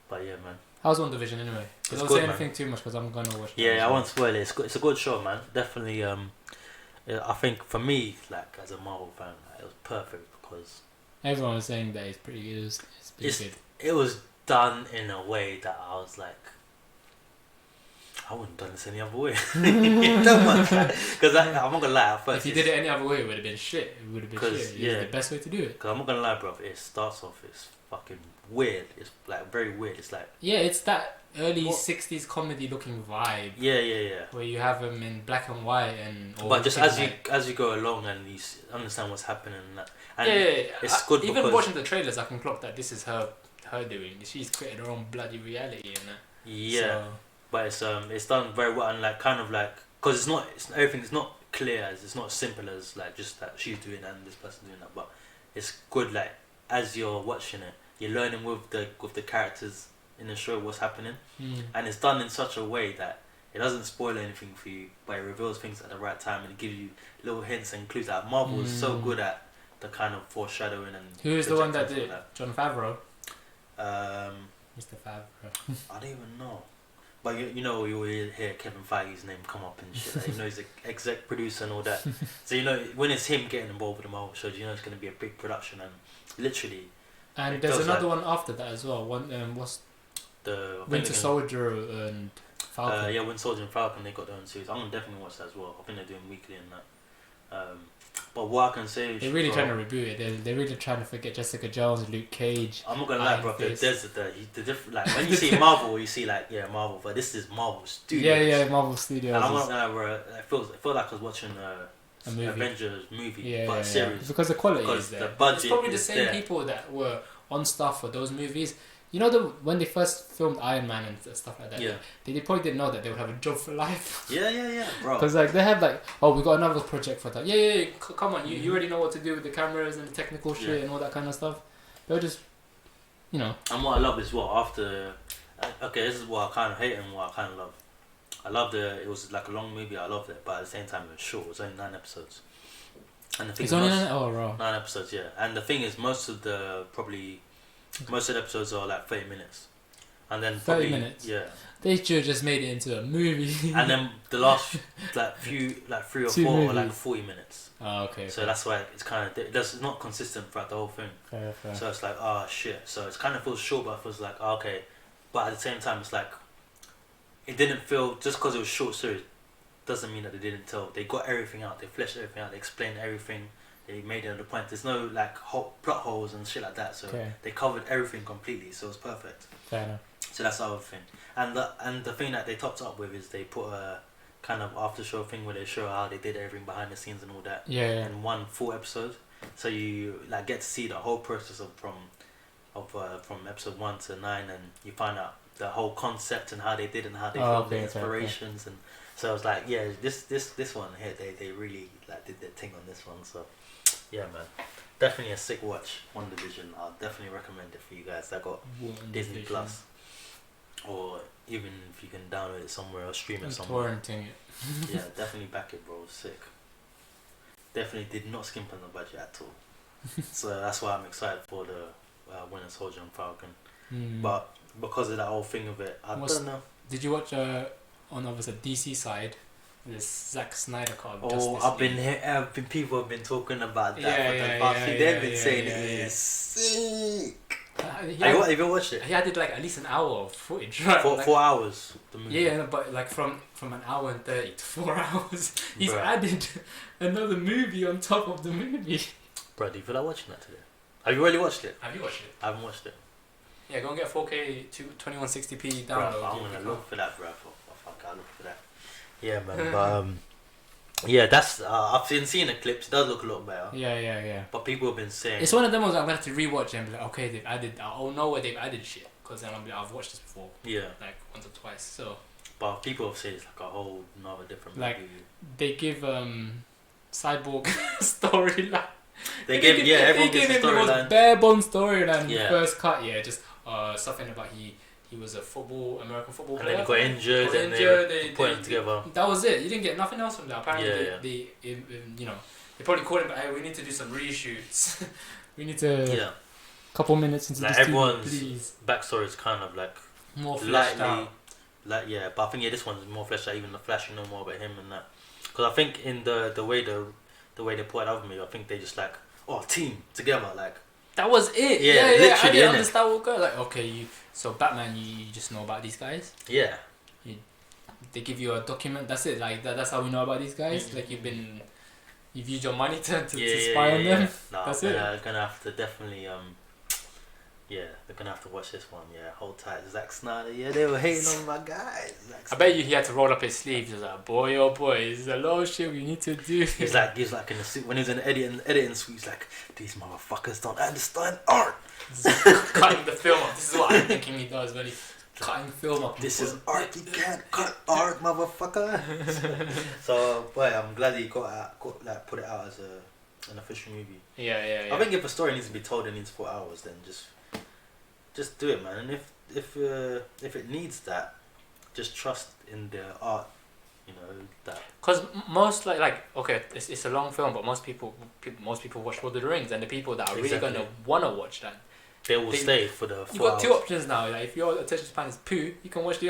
But yeah, man. How's WandaVision anyway? Don't say anything too much, because I'm gonna watch. Yeah, I won't spoil it. It's a good show, man. Definitely. I think for me, like, as a Marvel fan, it was perfect, because everyone was saying that it's pretty good. It's pretty good. It was done in a way that I was like, I wouldn't have done this any other way. Because I'm not gonna lie. If you did it any other way, it would have been shit. It would have been shit. It's the best way to do it. Because I'm not gonna lie, bro. It starts off, it's fucking weird. It's like very weird. It's like it's that early 60s comedy looking vibe. Yeah. Where you have them in black and white but just as you go along and you understand what's happening and it's good. Even watching the trailers, I can clock that this is her doing. She's created her own bloody reality and that. Yeah. So, but it's done very well, and like kind of like, because everything's not clear, it's not as simple as like just that she's doing that and this person doing that, but it's good, like as you're watching it, you're learning with the characters in the show what's happening, and it's done in such a way that it doesn't spoil anything for you, but it reveals things at the right time and it gives you little hints and clues. That Marvel is so good at the kind of foreshadowing and. Who is the one that did? Jon Favreau. Mr. Favreau. I don't even know. But you know, you always hear Kevin Feige's name come up and shit. Like, you know, he's the exec producer and all that. So you know, when it's him getting involved with the Marvel shows, you know it's going to be a big production and literally. And there's another one after that as well. One what's the Winter Soldier and Falcon. Yeah, Winter Soldier and Falcon, they got their own series. I'm gonna definitely watch that as well. I think they're doing weekly and that. But what I can say is, they're really trying to reboot it. They're really trying to forget Jessica Jones, Luke Cage. I'm not gonna lie, bro. There's the different, like when you see Marvel, you see like Marvel, but this is Marvel Studios. Yeah, Marvel Studios. And I'm not gonna lie, bro. It felt like I was watching a movie. Avengers movie, but series. Because the quality is there. The budget it's probably the same there. people that were on stuff for those movies. You know, when they first filmed Iron Man and stuff like that, they probably didn't know that they would have a job for life. Yeah, bro. Because like they have like, oh, we got another project for that. Yeah. Come on, you already know what to do with the cameras and the technical shit and all that kind of stuff. They'll just, you know. And what I love as well after, okay, this is what I kind of hate and what I kind of love. I loved it was like a long movie. I loved it, but at the same time it was short. It was only 9 episodes. And the thing it's only 9. Oh, wow. 9 episodes, yeah. And the thing is, most of the episodes are like 30 minutes. And then 30 minutes? Yeah. They should have just made it into a movie. And then the last like 3 or 4 are like 40 minutes. Oh, okay. So that's why it's kind of it's not consistent throughout the whole thing. Fair. So it's like, oh shit. So it's kind of feels short, but it feels like, oh, okay. But at the same time, it's like it didn't feel, just because it was short series doesn't mean that they didn't tell. They got everything out. They fleshed everything out. They explained everything. They made it on the point. There's no like plot holes and shit like that. So they covered everything completely. So it's perfect. Fair enough. So that's the other thing. And the thing that they topped up with is they put a kind of after show thing where they show how they did everything behind the scenes and all that. Yeah. In one full episode. So you like get to see the whole process from episode 1 to 9, and you find out the whole concept and how they did and how they filmed the inspirations and so I was like, yeah, this one here they really like did their thing on this one. So yeah, man, definitely a sick watch. WandaVision, I'll definitely recommend it for you guys that got Disney Plus, or even if you can download it somewhere or stream it somewhere. Torrenting it. Yeah, definitely back it, bro. Sick. Definitely did not skimp on the budget at all. So that's why I'm excited for the Winter Soldier and Falcon. But because of that whole thing of it, I don't know. Did you watch on obviously DC side, this Zack Snyder card? People have been talking about that. They've been saying it is sick. Have you watched it? He added like at least an hour of footage, right? 4 hours. The movie. Yeah, but like from an hour and 30 to 4 hours, he's added another movie on top of the movie. Bro, do you feel like watching that today? Have you really watched it? Have you watched it? I haven't watched it. Yeah, go and get 4K to 2160p download. Bro, I'm gonna look for that, bro. I'll look for that. Yeah, man. But yeah, that's I've been seeing the clips. It does look a lot better. Yeah. But people have been saying it's one of them ones I'm gonna have to rewatch and be like, okay, they've added. I'll know where they've added shit because then I'll be I've watched this before. Yeah. Like once or twice. So. But people have said it's like a whole another different like movie. They give Cyborg storyline. They gave everyone gets a the most storyline. bare bone storyline in the first cut. Yeah, just something about he was a American football player. And then he got injured and they put him together. That was it. You didn't get nothing else from that. Apparently, they probably called him. Hey, we need to do some reshoots. We need to. Couple minutes into this everyone's backstory is kind of like more fleshed out. But I think this one's more fleshed out. Even the Flash, you know more about him and that. Because I think in the way they put it out of me, I think they just like team together like. That was it. Yeah. I didn't understand what go. Like, okay, so Batman, you just know about these guys. Yeah. They give you a document. That's it. Like that's how we know about these guys. Like you've used your money to spy on them. No, that's it. They're gonna have to definitely they're gonna have to watch this one. Yeah, hold tight, Zack Snyder. Yeah, they were hating on my guys. I bet you he had to roll up his sleeves. He was like, boy, oh boy, there's a lot of shit we need to do. He's like in the suit when he was in the editing suite. He's like, these motherfuckers don't understand art. Cutting the film up. This is what I'm thinking he does when he's cutting film up. This is art. You can't cut art, motherfucker. So, boy, I'm glad he put it out as an official movie. Yeah. I think if a story needs to be told in these 4 hours, then just do it, man. And if it needs that, just trust in the art, that. Because most okay, it's a long film, but most people watch Lord of the Rings, and the people that are really gonna wanna watch that, They will stay for the 4 You got hours. 2 options now. Like, if your attention span is poo, you can watch the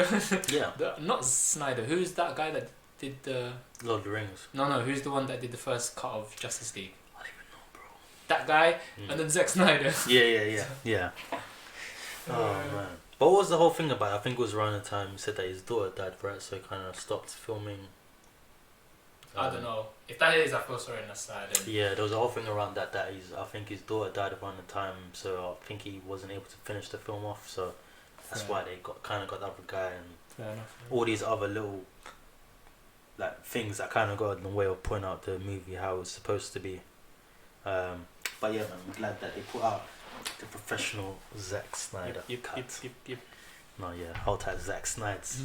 Yeah. not Snyder. Who's that guy that did the Lord of the Rings. No, who's the one that did the first cut of Justice League? I don't even know, bro. That guy, and then Zack Snyder. Yeah. Oh man. But what was the whole thing about? I think it was around the time he said that his daughter died, right? So he kind of stopped filming. I don't know. If that is, I feel sorry on that side. Yeah, there was a whole thing around that. I think his daughter died around the time, so I think he wasn't able to finish the film off. So that's why they got the other guy and all these other little like things that kind of got in the way of pointing out the movie how it was supposed to be. But yeah, man, I'm glad that they put out the professional Zack Snyder cut. Yep. No, yeah, hold tight, Zack Snyders.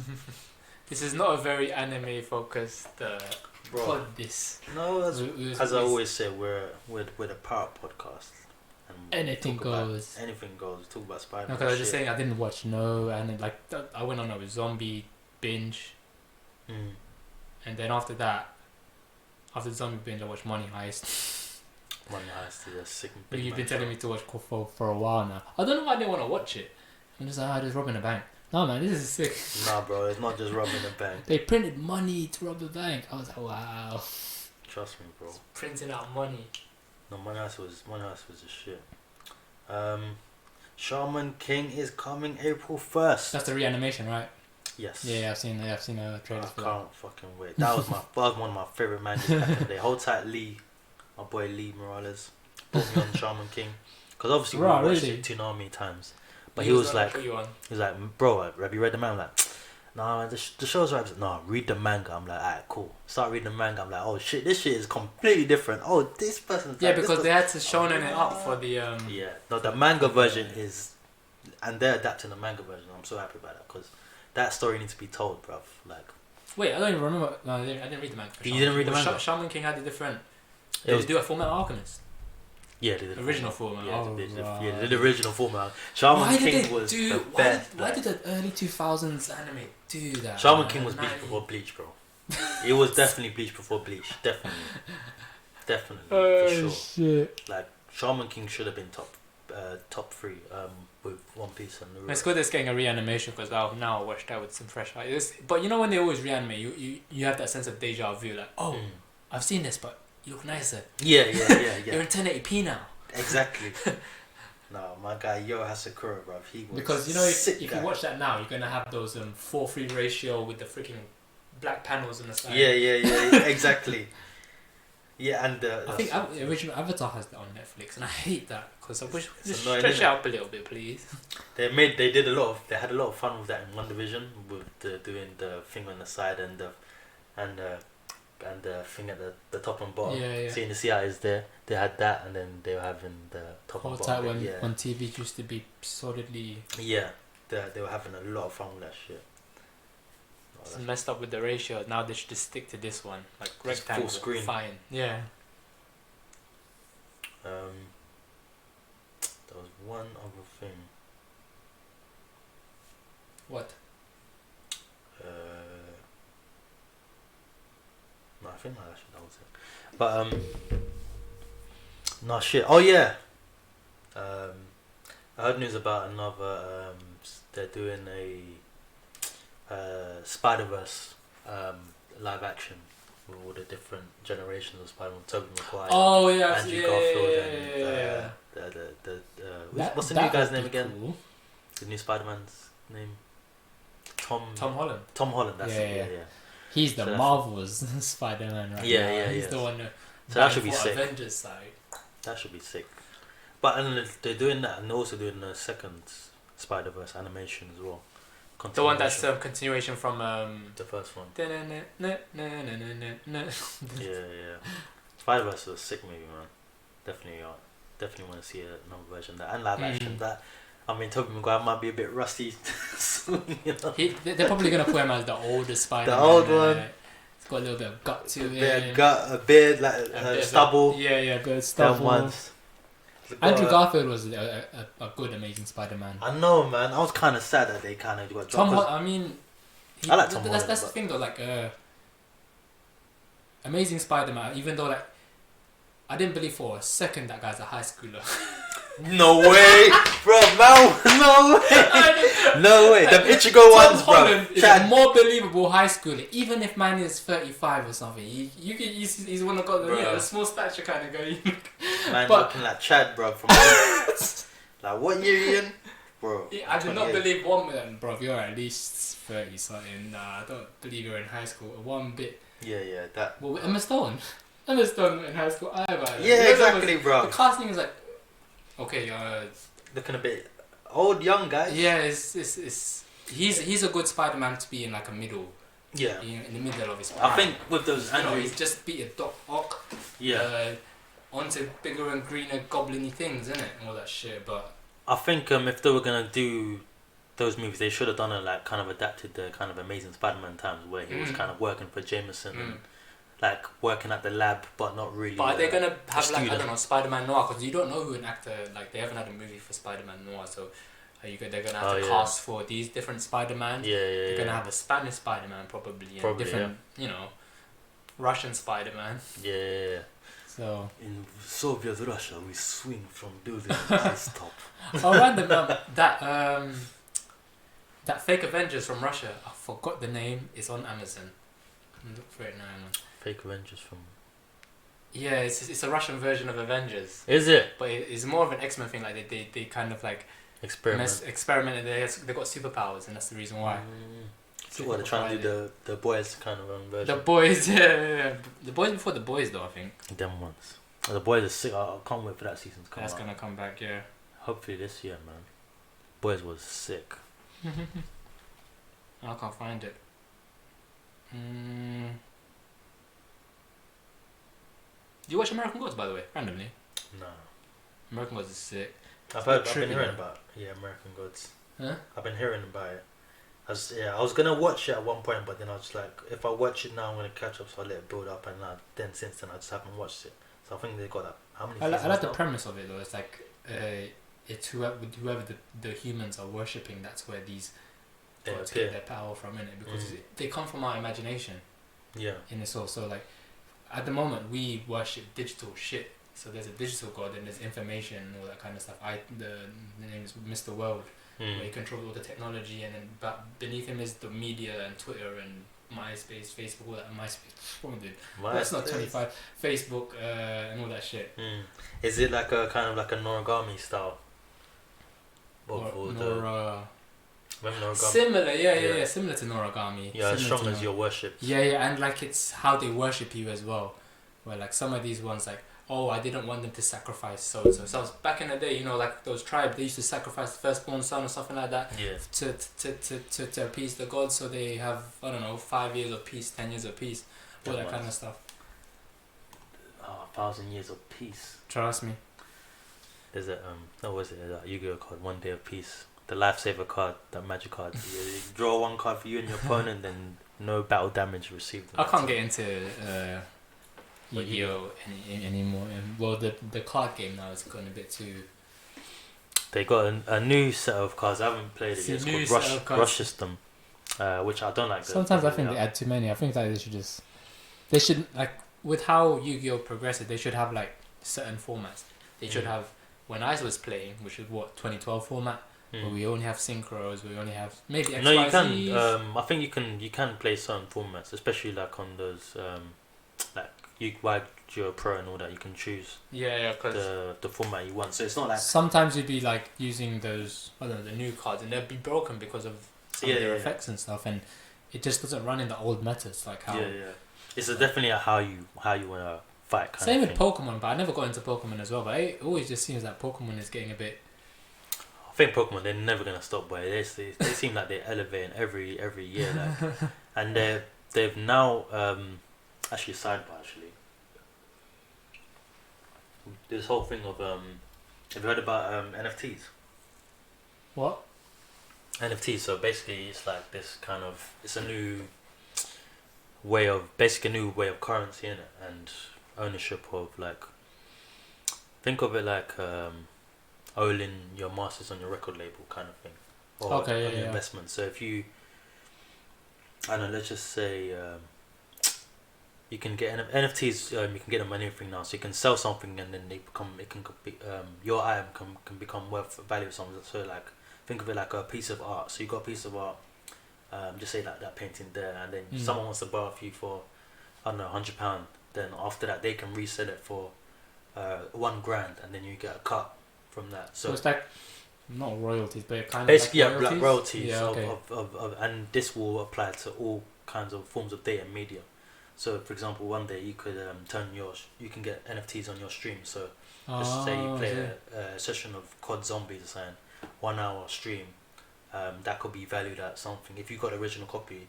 This is not a very anime focused pod. This no, as I always say, we're the Power podcast. And anything goes. Anything goes. Talk about Spiderman. No, because I was just saying I didn't watch and like I went on a zombie binge, and then after that, after the zombie binge, I watched Money Heist. Money Heist is a sick. You've been telling me to watch for a while now. I don't know why I didn't want to watch it. I'm just like, just robbing a bank. No man, this is sick. Nah, bro, it's not just robbing a bank. They printed money to rob a bank. I was like, wow. Trust me, bro. It's printing out money. No, Money Heist was a shit. Shaman King is coming April 1st. That's the reanimation, right? Yes. Yeah, I've seen a trailer. I can't fucking wait. That was one of my favorite mangas back in the day. Hold tight, Lee, my boy Lee Morales, put me on Shaman King, because obviously we watched it Toonami times. But he was like, bro, have you read the manga? I'm like, nah, the show's right. Like, nah, read the manga. I'm like, alright, cool. Start reading the manga. I'm like, oh shit, this shit is completely different. Oh, this person's yeah, like, because they had to shonen it up for the Yeah, no, the manga version is, and they're adapting the manga version. I'm so happy about that because that story needs to be told, bruv. Like, wait, I don't even remember. No, I didn't read the manga. You didn't read the manga? Shaman King had a different. They do a Fullmetal Alchemist. Yeah, they did. Original format. Yeah, the original format. Shaman King was the best. Why did the early 2000s anime do that? Shaman King was Bleach before Bleach, bro. It was definitely Bleach before Bleach. Definitely, for sure. Shit. Like Shaman King should have been top 3 with One Piece and Naruto. It's good it's getting a reanimation because now I watched that with some fresh eyes. But you know when they always reanimate, you have that sense of deja vu, like, oh, I've seen this, but you look nicer. Yeah. You're in 1080p now. Exactly. No, my guy Yo Hasakura, bruv, he was because you know if you watch that now, you're gonna have those 4:3 ratio with the freaking black panels on the side. Yeah, exactly. Yeah, and I think original Avatar has that on Netflix, and I hate that because I wish just stretch it out a little bit, please. They had a lot of fun with that in One Division with doing the thing on the side and the thing at the top and bottom. Yeah. Seeing the CIs there, they had that, and then they were having the top and bottom. When TV used to be solidly. Yeah, they were having a lot of fun with that shit. It's messed up with the ratio. Now they should just stick to this one, like just rectangle. full screen. Fine. Yeah. There was one other thing. What? No, I think that was it. But no shit. Oh yeah. I heard news about another. They're doing a Spiderverse live action with all the different generations of Spider-Man. Tobey Maguire. Oh yeah. Andrew Garfield and what's the new guy's name again? Cool. The new Spider-Man's name. Tom Holland. Tom Holland. That's it. Yeah. He's the Marvel's Spider-Man right now. Yeah. He's the one so that should be sick. Avengers side. That should be sick. But and they're doing that, and they're also doing the second Spider-Verse animation as well. The one that's a continuation from the first one. Yeah. Spider-Verse was a sick movie, man. Definitely want to see another version of that and live action. That I mean, Tobey Maguire might be a bit rusty soon, you know. They're probably gonna put him as the older Spider-Man. The old one. It's got a little bit of gut to it. A beard, like stubble. Good stubble. Andrew Garfield was a good, amazing Spider-Man. I know, man. I was kind of sad that they kind of got dropped. I like Tom Holland. That's the thing, though. Like, Amazing Spider-Man. Even though, like, I didn't believe for a second that guy's a high schooler. No way, bro. No way. No way. Them Ichigo ones, bro. Holland is a more believable high schooler, even if man is 35 or something. He's one that got the small stature kind of guy. Man, looking like Chad, bro. From like what year you in, bro? Yeah, I do not believe one of them, bro. You're at least 30 something. Nah, I don't believe you're in high school. One bit. Yeah, that. Well, Emma Stone in high school. Yeah, exactly, bro. The casting is like, okay, looking a bit old, young guy. Yeah, he's a good Spider-Man to be in like a middle. Yeah. In the middle of his prime. I think with those, he's just beat a Doc Ock. Yeah. Onto bigger and greener goblin-y things, innit? And all that shit, but I think if they were gonna do those movies, they should have done it like kind of adapted the kind of Amazing Spider-Man times where he was kind of working for Jameson and like working at the lab, but not really. But are they gonna have like, I don't know, Spider-Man Noir? Because you don't know who an actor, like they haven't had a movie for Spider-Man Noir, so they're gonna have to cast for these different Spider-Man. They're gonna have a Spanish Spider-Man probably different, Russian Spider-Man. Yeah. So in Soviet Russia, we swing from building to stop. Oh, random that fake Avengers from Russia. I forgot the name. It's on Amazon. Look for it now. Fake Avengers from. Yeah, it's a Russian version of Avengers. Is it? But it's more of an X-Men thing. Like they kind of like experimented. They got superpowers, and that's the reason why. So what, they're trying to do the boys kind of version. The boys, yeah. The boys before the boys, though, I think. Them ones. The boys are sick. I can't wait for that season to come out. That's gonna come back, yeah. Hopefully this year, man. Boys was sick. I can't find it. Do you watch American Gods, by the way, randomly? No. American Gods is sick. I've been hearing about American Gods. Huh? I've been hearing about it. I was gonna watch it at one point, but then I was like, if I watch it now, I'm gonna catch up, so I let it build up, and then since then I just haven't watched it. So I think they got that. How many? I like the premise of it though. It's like it's whoever the humans are worshipping. That's where these gods get their power from, innit? Because they come from our imagination. Yeah. In this all, so like at the moment we worship digital shit. So there's a digital god and there's information and all that kind of stuff. The name is Mr. World. Where he controls all the technology, and then beneath him is the media and Twitter and MySpace, Facebook, all that. That's not 25. Facebook and all that shit. Is it like a kind of like a Noragami style? Noragami. Similar, yeah, similar to Noragami. Yeah, as strong as your worship. Yeah, and like it's how they worship you as well. Where like some of these ones like, oh, I didn't want them to sacrifice so and so. So back in the day, like those tribes, they used to sacrifice the firstborn son or something like that. Yeah. To appease the gods, so they have 5 years of peace, 10 years of peace, all that kind of stuff. 1,000 years of peace. Trust me. There's a that Yu-Gi-Oh card, One Day of Peace, the lifesaver card, that magic card. You draw one card for you and your opponent, then no battle damage received. I can't get into Yu-Gi-Oh anymore. Well, the card game now is going a bit too. They got a new set of cards. I haven't played it yet. It's called Rush System, which I don't like. Sometimes I think they add too many. I think that they should like with how Yu-Gi-Oh progresses. They should have like certain formats. They should have when I was playing, which is 2012 format. Where we only have synchros, we only have maybe XYZs. No, you can. I think you can play certain formats, especially like on those like Yu-Gi-Oh Pro and all that. You can choose cause the format you want. So it's not like sometimes you'd be like using those the new cards and they'd be broken because of some of their effects and stuff, and it just doesn't run in the old methods like how. It's definitely how you want to fight. Same with Pokemon, but I never got into Pokemon as well. But it always just seems like Pokemon is getting a bit. I think Pokemon, they're never gonna stop, boy. They seem like they're elevating every year, like, and they've now actually sidebar this whole thing of have you heard about NFTs? What? NFTs. So basically, it's like this kind of a new way of currency in it and ownership of like. Think of it like owning your masters on your record label kind of thing, or investment. So if you, I don't know, let's just say you can get NFTs. You can get them on anything now, so you can sell something and then your item can become worth value of something. So like think of it like a piece of art. So you got a piece of art, just say like that painting there, and then someone wants to buy off you for I don't know £100. Then after that they can resell it for $1,000, and then you get a cut from that. So it's like not royalties, but kind basically of like royalties yeah, okay. of and this will apply to all kinds of forms of data and media. So for example, one day you could you can get NFTs on your stream. So just say you play a session of COD Zombies or something, 1 hour stream, that could be valued at something. If you got the original copy,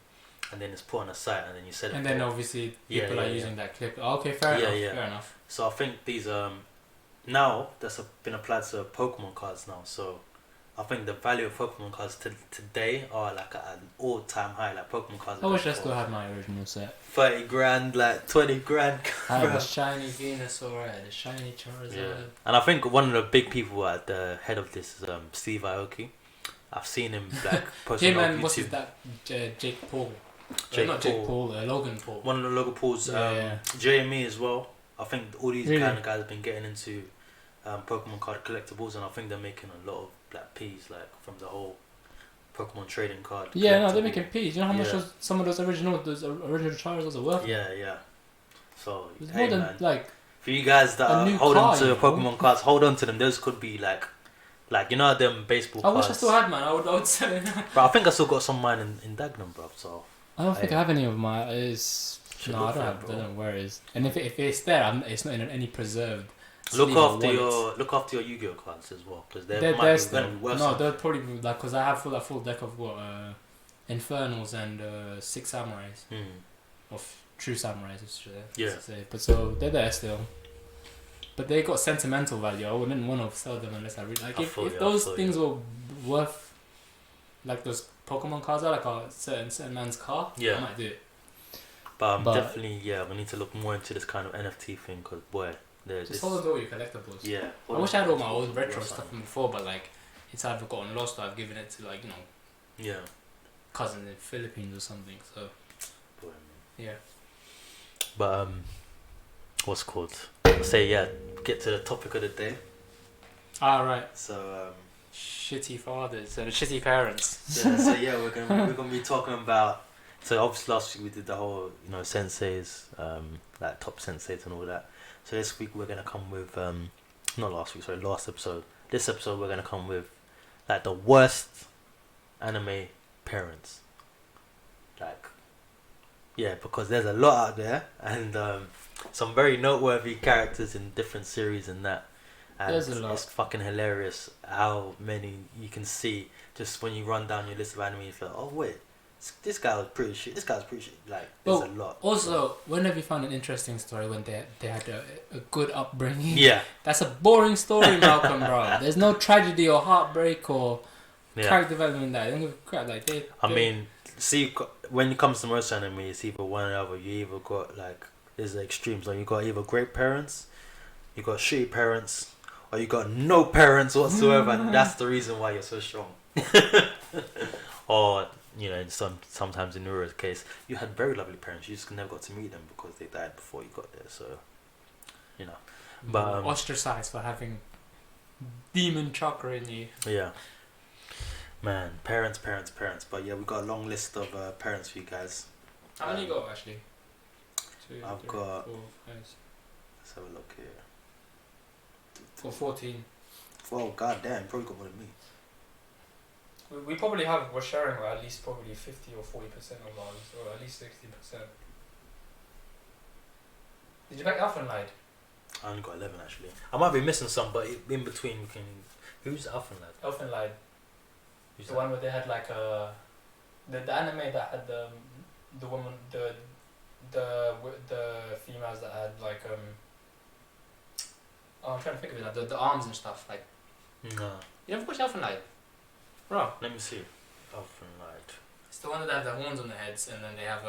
and then it's put on a site, and then you sell it. And then obviously people are using that clip. Okay, fair enough. So I think these now that's been applied to Pokemon cards now. So I think the value of Pokemon cards today are like at an all-time high. Like Pokemon cards. I wish I still had my original set. $30,000, like $20,000. I had the shiny Venusaur, the shiny Charizard. Yeah. And I think one of the big people at the head of this is Steve Aoki. I've seen him like posting him on and YouTube. what's his that Jake Paul. Jake Paul, Logan Paul. One of the Logan Pauls, JME as well. I think all these kind of guys have been getting into Pokemon card collectibles, and I think they're making a lot of black peas like from the whole Pokemon trading card. Yeah, no, they're making peas. You know how much some of those original Charizards are worth? Yeah. So it's more than like for you guys that are holding to Pokemon cards, hold on to them. Those could be like you know them baseball cards. I wish I still had mine. I would say. But I think I still got some mine in Dagenham, bro. So I don't think I have any of mine. No, I don't have. I don't know where it is. And if it's there, it's not in any preserved. Look after your Yu-Gi-Oh cards as well, because they're worse. No, they're probably like because I have full deck of what Infernals and 6 Samurais, of true Samurais, say. But so they're there still. But they got sentimental value. I wouldn't want to sell them unless I really like. If those things were worth, like those Pokemon cards are like a certain man's car, I might do it. But definitely, we need to look more into this kind of NFT thing, because boy. Just hold on to all your collectibles. Yeah. I wish I had all my old retro stuff from before, but like it's either gotten lost or I've given it to cousins in the Philippines or something. So But what's it called? Get to the topic of the day. Right. So shitty fathers and shitty parents. We're gonna be talking about. So obviously last week we did the whole senseis, like top senseis and all that. So this week we're gonna come with last episode. This episode we're gonna come with like the worst anime parents. Because there's a lot out there, and some very noteworthy characters in different series and that. And there's a lot. It's fucking hilarious how many you can see just when you run down your list of anime. You feel, oh wait. This guy was pretty shit. This guy's pretty shit. Like, there's a lot. Also, when have you found an interesting story when they had a good upbringing? Yeah. That's a boring story, Malcolm, bro. There's no tragedy or heartbreak or character development in that. I don't give a crap. Like, see, when it comes to most anime, it's either one or the other. You either got, there's the extremes. Like, you got either great parents, you got shitty parents, or you got no parents whatsoever, and that's the reason why you're so strong. Or... sometimes in Nura's case, you had very lovely parents. You just never got to meet them because they died before you got there. So, but ostracized for having demon chakra in you. Yeah, man, parents. But we got a long list of parents for you guys. How many you got actually? I've got. 4, 5. Let's have a look here. Or 14. Well, goddamn, probably got more than me. We probably we're sharing at least probably 50 or 40% of ours, or at least 60%. Did you back Alphenlight? I only got 11 actually. I might be missing some, but in between we can. Who's Alphenlight? Alphenlight. The one where they had like the anime that had the woman the females that had like I'm trying to think of it like the arms and stuff like. No. You ever watched Alphenlight? Bro. Let me see. Alphenlight. It's the one that have the horns on their heads, and then they have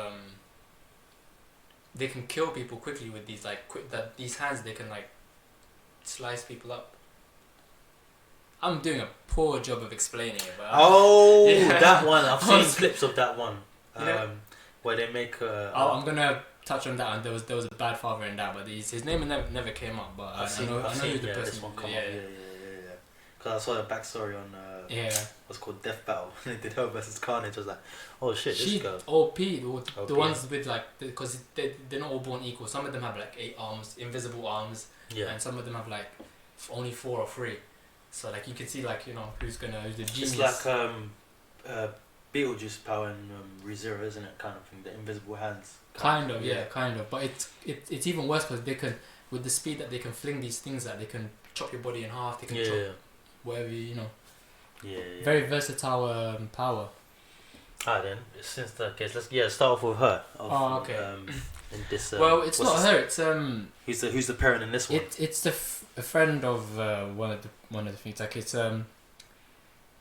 they can kill people quickly with these these hands. They can slice people up. I'm doing a poor job of explaining it, but that one. I've seen clips of that one. Where they make. I'm gonna touch on that, and there was a bad father in that, but his name never came up. But I know who the person. This one come up. Yeah. Because I saw a backstory on what's called Death Battle. They did her versus Carnage. I was like, oh shit, this girl. OP, the ones with like, because they're not all born equal. Some of them have like 8 arms, invisible arms, and some of them have like only 4 or 3. So like you can see like who's the genius. It's like Beetlejuice power in ReZero, isn't it? Kind of thing. The invisible hands. Kind of. But it's even worse because they can, with the speed that they can fling these things at, they can chop your body in half. They can chop wherever Very versatile power. Then since that case, let's start off with her. Okay. In this, well, it's not her. It's who's the parent in this one? It's a friend of one of the things. Like it's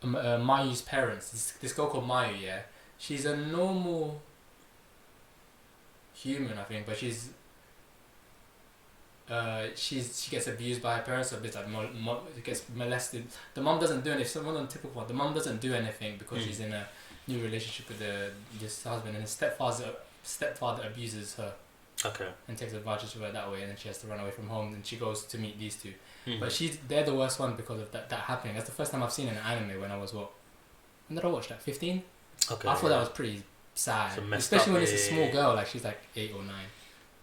Mayu's parents. This girl called Mayu. Yeah, she's a normal human, I think, but she gets abused by her parents a bit, like gets molested. The mom doesn't do anything. One on typical one. The mom doesn't do anything because she's in a new relationship with this husband, and his stepfather abuses her. Okay. And takes advantage of her that way, and then she has to run away from home. And she goes to meet these two, but they're the worst one because of that happening. That's the first time I've seen an anime when I was when did I watch that? 15. Okay. I thought that was pretty sad, especially when it's a small girl, like she's like 8 or 9.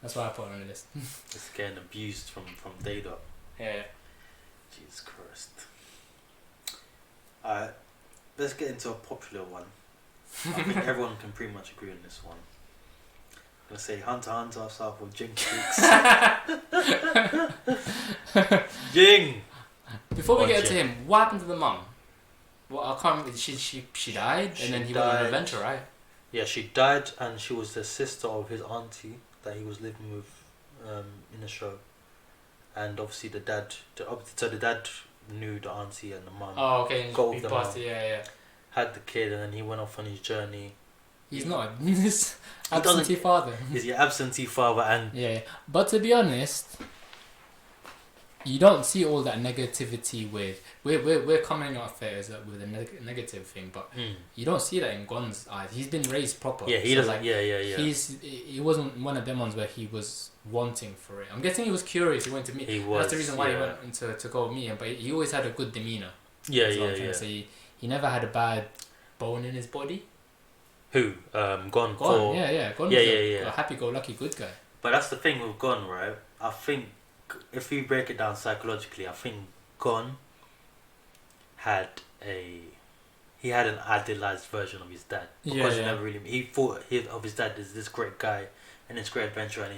That's why I put her on the list. It's getting abused from day dot. Yeah. Jesus Christ. Alright, let's get into a popular one. I think everyone can pretty much agree on this one. I'm gonna say Hunter x Hunter start with Jing Jing! Before we get to him, what happened to the mum? Well, I can't remember. She died, and then he went on an adventure, right? Yeah, she died, and she was the sister of his auntie that he was living with in the show. And obviously the dad knew the auntie and the mum. Oh, okay. Got with the mum. Yeah. Had the kid, and then he went off on his journey. He's not his absentee father. He's your absentee father, and But to be honest, you don't see all that negativity with we're coming off it as with a negative thing, but you don't see that in Gon's eyes. He's been raised proper. Yeah, he doesn't. He wasn't one of them ones where he was wanting for it. I'm guessing he was curious. He went to meet. That's the reason why he went to go meet him. But he always had a good demeanor. So he never had a bad bone in his body. Who? Gon. Gon was a happy-go-lucky good guy. But that's the thing with Gon, right? I think if you break it down psychologically, I think Gon had an idealized version of his dad because he thought of his dad as this great guy and this great adventurer, and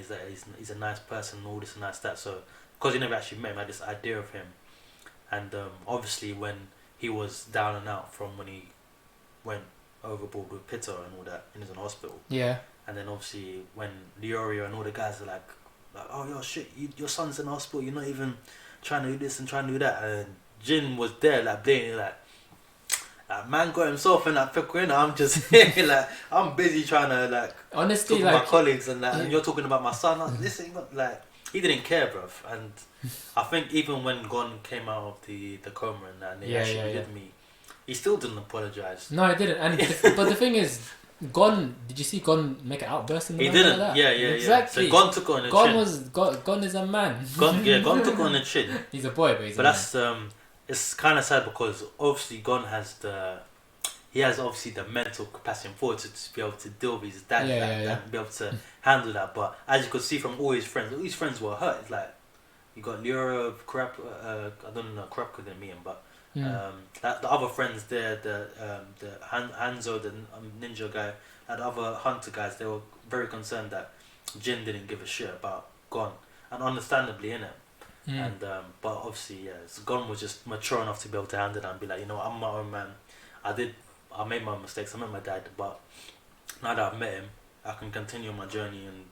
he's a nice person and all this and nice that. So because he never actually met him, I had this idea of him, and obviously when he was down and out from when he went overboard with Pitta and all that, and he was in hospital. Yeah. And then obviously when Leorio and all the guys are like, oh yo shit, your son's in hospital, you're not even trying to do this and trying to do that, and Jin was there like blaming like man got himself in that pickle, I'm just here like I'm busy trying to honestly talk to my colleagues and that, and you're talking about my son. Listen, he didn't care, bruv. And I think even when Gon came out of the coma and that, and they actually did meet, he still didn't apologize. No, he didn't. And but the thing is, Gon, did you see Gon make an outburst in the He didn't. Like that? Yeah. Exactly. So Gon took it on the chin. Gon is a man. Gon took it on the chin. He's a boy, but that's it's kind of sad because obviously Gon has obviously the mental capacity and fortitude to be able to deal with his dad and be able to handle that. But as you could see from all his friends were hurt. It's like you got Lyra, Crap. I don't know, Crap couldn't meet him, but. The other friends there, the Hanzo, the ninja guy, and the other hunter guys, they were very concerned that Jin didn't give a shit about Gon, and understandably innit. And but obviously so Gon was just mature enough to be able to handle that and be like, I'm my own man. I made my mistakes. I met my dad, but now that I've met him, I can continue my journey and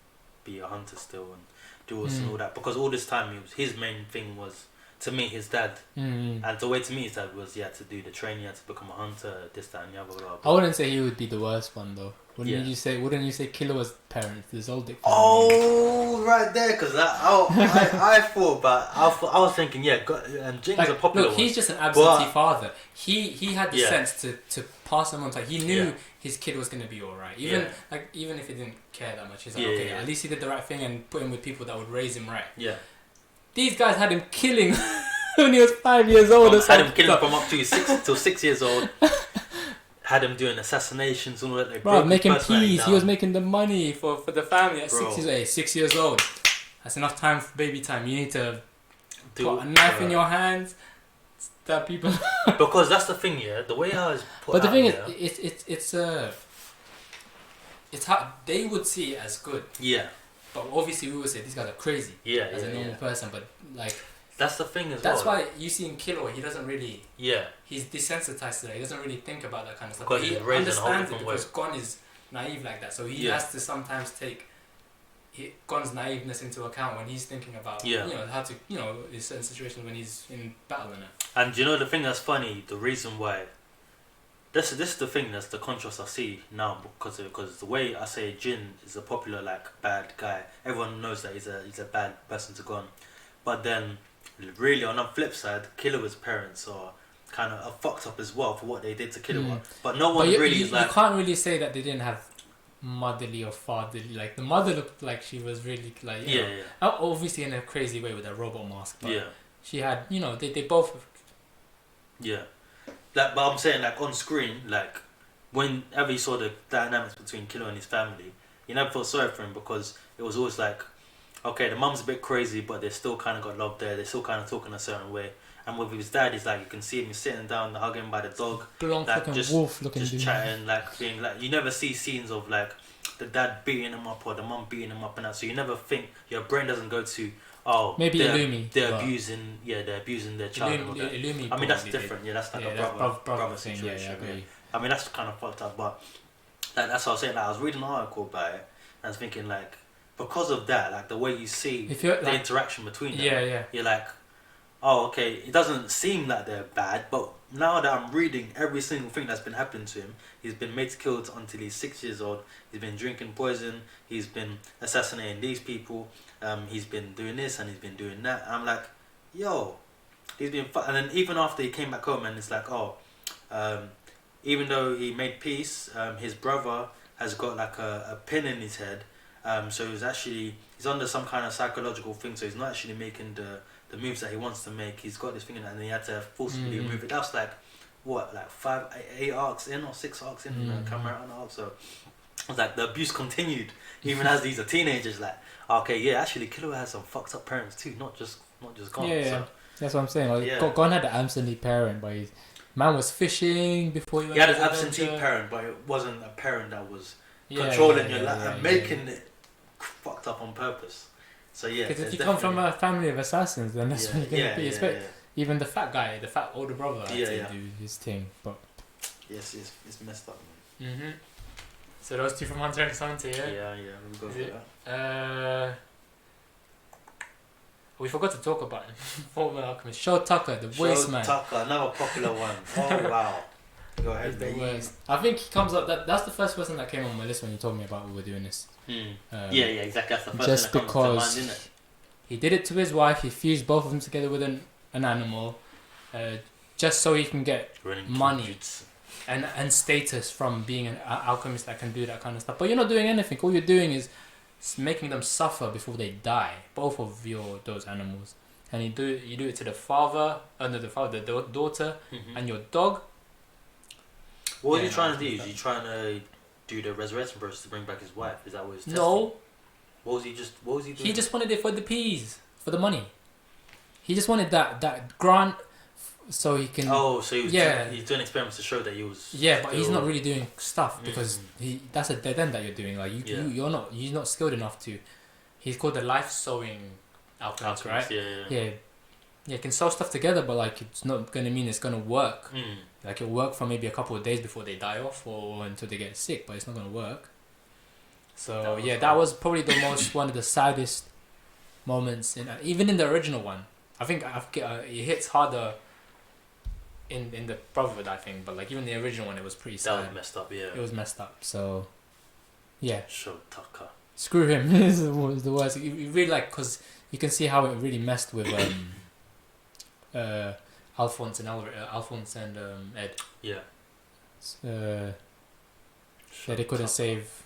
be a hunter still and do all that. Because all this time his main thing was to meet his dad. Mm. And the way to meet his dad was he had to do the training, he had to become a hunter, this, that, and the other. Blah, I blah. wouldn't say he would be the worst one though. Wouldn't you say Killua's parents, the Zoldyck family? Oh, right there, because I thought, but I was thinking, Jing's a popular one. He's just an absentee father. He had the sense to pass him on. Like he knew his kid was gonna be alright. Even if he didn't care that much, he's like, at least he did the right thing and put him with people that would raise him right. Yeah. These guys had him killing when he was 5 years old. Had him killing from up to 6 years old. Had him doing assassinations and all that. Bro, making peas. He was making the money for the family at 6 years old. 6 years old. That's enough time for baby time. You need to put a knife in your hands. Stab people. Because that's the thing, yeah. The way I was put But the out thing there, it's how they would see it as good. Yeah. But obviously we would say these guys are crazy. Yeah. As a normal person, but like. That's the thing as That's well. why you see in Killua, he doesn't really. Yeah. He's desensitized to that. He doesn't really think about that kind of stuff. Because he understands it because Gon is naive like that. So he has to sometimes take Gon's naiveness into account when he's thinking about how to in certain situations when he's in battle and that. And you know the thing that's funny, the reason why. This is the thing that's the contrast I see now because the way I say Jin is a popular bad guy. Everyone knows that he's a bad person to Gon, but then. Really, on the flip side, Killua's parents are kind of fucked up as well for what they did to Killua. But no one really is like. You can't really say that they didn't have motherly or fatherly. Like the mother looked like she was really like. You know, obviously in a crazy way with a robot mask. But she had, they both. Yeah, but I'm saying on screen, whenever you saw the dynamics between Killua and his family, you never felt sorry for him because it was always like. Okay, the mum's a bit crazy, but they still kind of got love there. They still kind of talk in a certain way. And with his dad, he's you can see him sitting down, hugging him by the dog, just chatting, being you never see scenes of the dad beating him up or the mum beating him up and that. So you never think your brain doesn't go to maybe Illumi. They're abusing their child. Illumi I mean that's different. Yeah, that's a brother situation. I mean that's kind of fucked up, but that's what I was saying. I was reading an article about it, and I was thinking because of that, the way you see the interaction between them, you're like, oh, okay, it doesn't seem like they're bad, but now that I'm reading every single thing that's been happening to him, he's been made killed until he's 6 years old, he's been drinking poison, he's been assassinating these people, he's been doing this and he's been doing that. I'm like, yo, he's been and then even after he came back home and it's even though he made peace, his brother has got a pin in his head. So he's under some kind of psychological thing, so he's not actually making the moves that he wants to make. He's got this thing and then he had to forcibly remove it. That's 8 arcs in or 6 arcs in, come around arc. So it's the abuse continued even as these are teenagers. Actually Killua has some fucked up parents too, not just Gon. So. That's what I'm saying. Gon had an absentee parent, but his man was fishing before he had an absentee parent, but it wasn't a parent that was controlling your life and making it fucked up on purpose. So because if you come from a family of assassins, then that's what you're gonna be. Even the fat older brother, had to do his thing. But yes, it's messed up, man. So those two from Hunter x Hunter, yeah. We'll go for that. We forgot to talk about him. Fullmetal Alchemist. Show Tucker, the voice man. Show Tucker, another popular one. Oh wow. Go ahead, baby. I think he comes up. That's the first person that came on my list when you told me about we were doing this. Exactly. That's the first just thing that comes because to mind, isn't it? He did it to his wife. He fused both of them together with an animal, just so he can get money and status from being an alchemist that can do that kind of stuff. But you're not doing anything. All you're doing is making them suffer before they die. Both of those animals, and you do it to the father, the daughter, and your dog. What are you trying to do? Is he trying to do the resurrection process to bring back his wife? Is that what he's testing? No. What was he doing? He just wanted it for the peas, for the money. He just wanted that grant so he can... Oh, so he's doing experiments to show that he was... Yeah, but he's not really doing stuff because that's a dead end that you're doing. He's not skilled enough to... He's called the life-sowing alchemist, right? Yeah, you can sew stuff together, but it's not going to mean it's going to work. It'll work for maybe a couple of days before they die off or until they get sick, but it's not going to work. So that was probably the most one of the saddest moments even in the original one. I think it hits harder in the Brotherhood, I think, but like even the original one, it was pretty sad. That was messed up, yeah. It was messed up, so yeah. Sure, Tucker. Screw him. It was the worst. You really like, because you can see how it really messed with Alphonse and Ed. Yeah. That they couldn't save.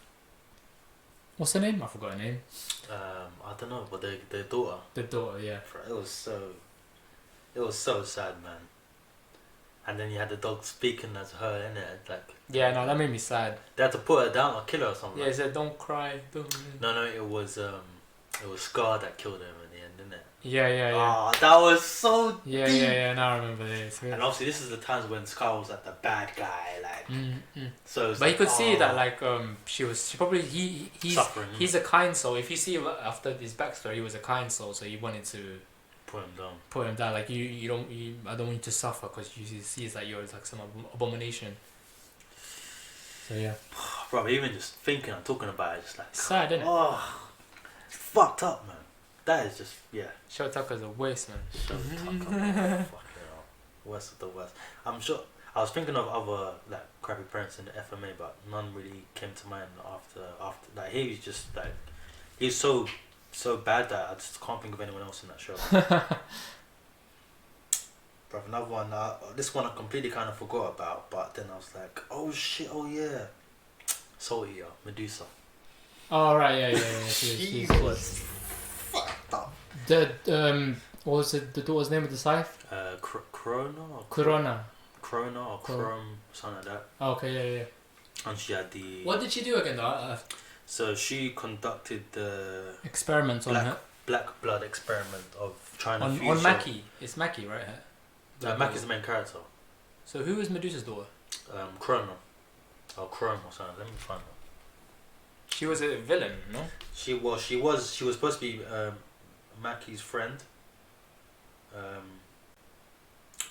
What's her name? I forgot her name. I don't know, but their daughter. The daughter, yeah. It was so sad, man. And then you had the dog speaking as her, innit? Like. Yeah, no, that made me sad. They had to put her down or kill her or something. Yeah, he said, "Don't cry." No, it was Scar that killed him in the end, didn't it? Yeah. Oh, that was so deep. Yeah. Now I remember this. And obviously, this is the times when Scar was like the bad guy, like. So. But you could see that, like, she probably he's suffering. He's a kind soul. If you see after his backstory, he was a kind soul, so you wanted to put him down. Like I don't want you to suffer because you see that you're like some abomination. So yeah. Bro, even just thinking and talking about it, just like sad, isn't it? Oh, it's fucked up, man. That is just Show Tucker's a waste, man. Show Tucker, man. Fucking hell. Worst of the worst. I'm sure. I was thinking of other like crappy parents in the FMA, but none really came to mind after. Like he was just like he's so bad that I just can't think of anyone else in that show. Bro, another one. This one I completely kind of forgot about, but then I was like, oh shit, oh yeah, Soul Eater, Medusa. Oh right, yeah. She was fucked up. What was it? The daughter's name of the scythe? Corona or Chrome, something like that. Oh, okay, yeah. And she had the. What did she do again, though? So she conducted the experiments on her. Black blood experiment of trying to fuse on Maki. It's Maki, right? Maki's the main character. So who is Medusa's daughter? Chrome or something. Let me find her. She was a villain, no? She was supposed to be Maki's friend.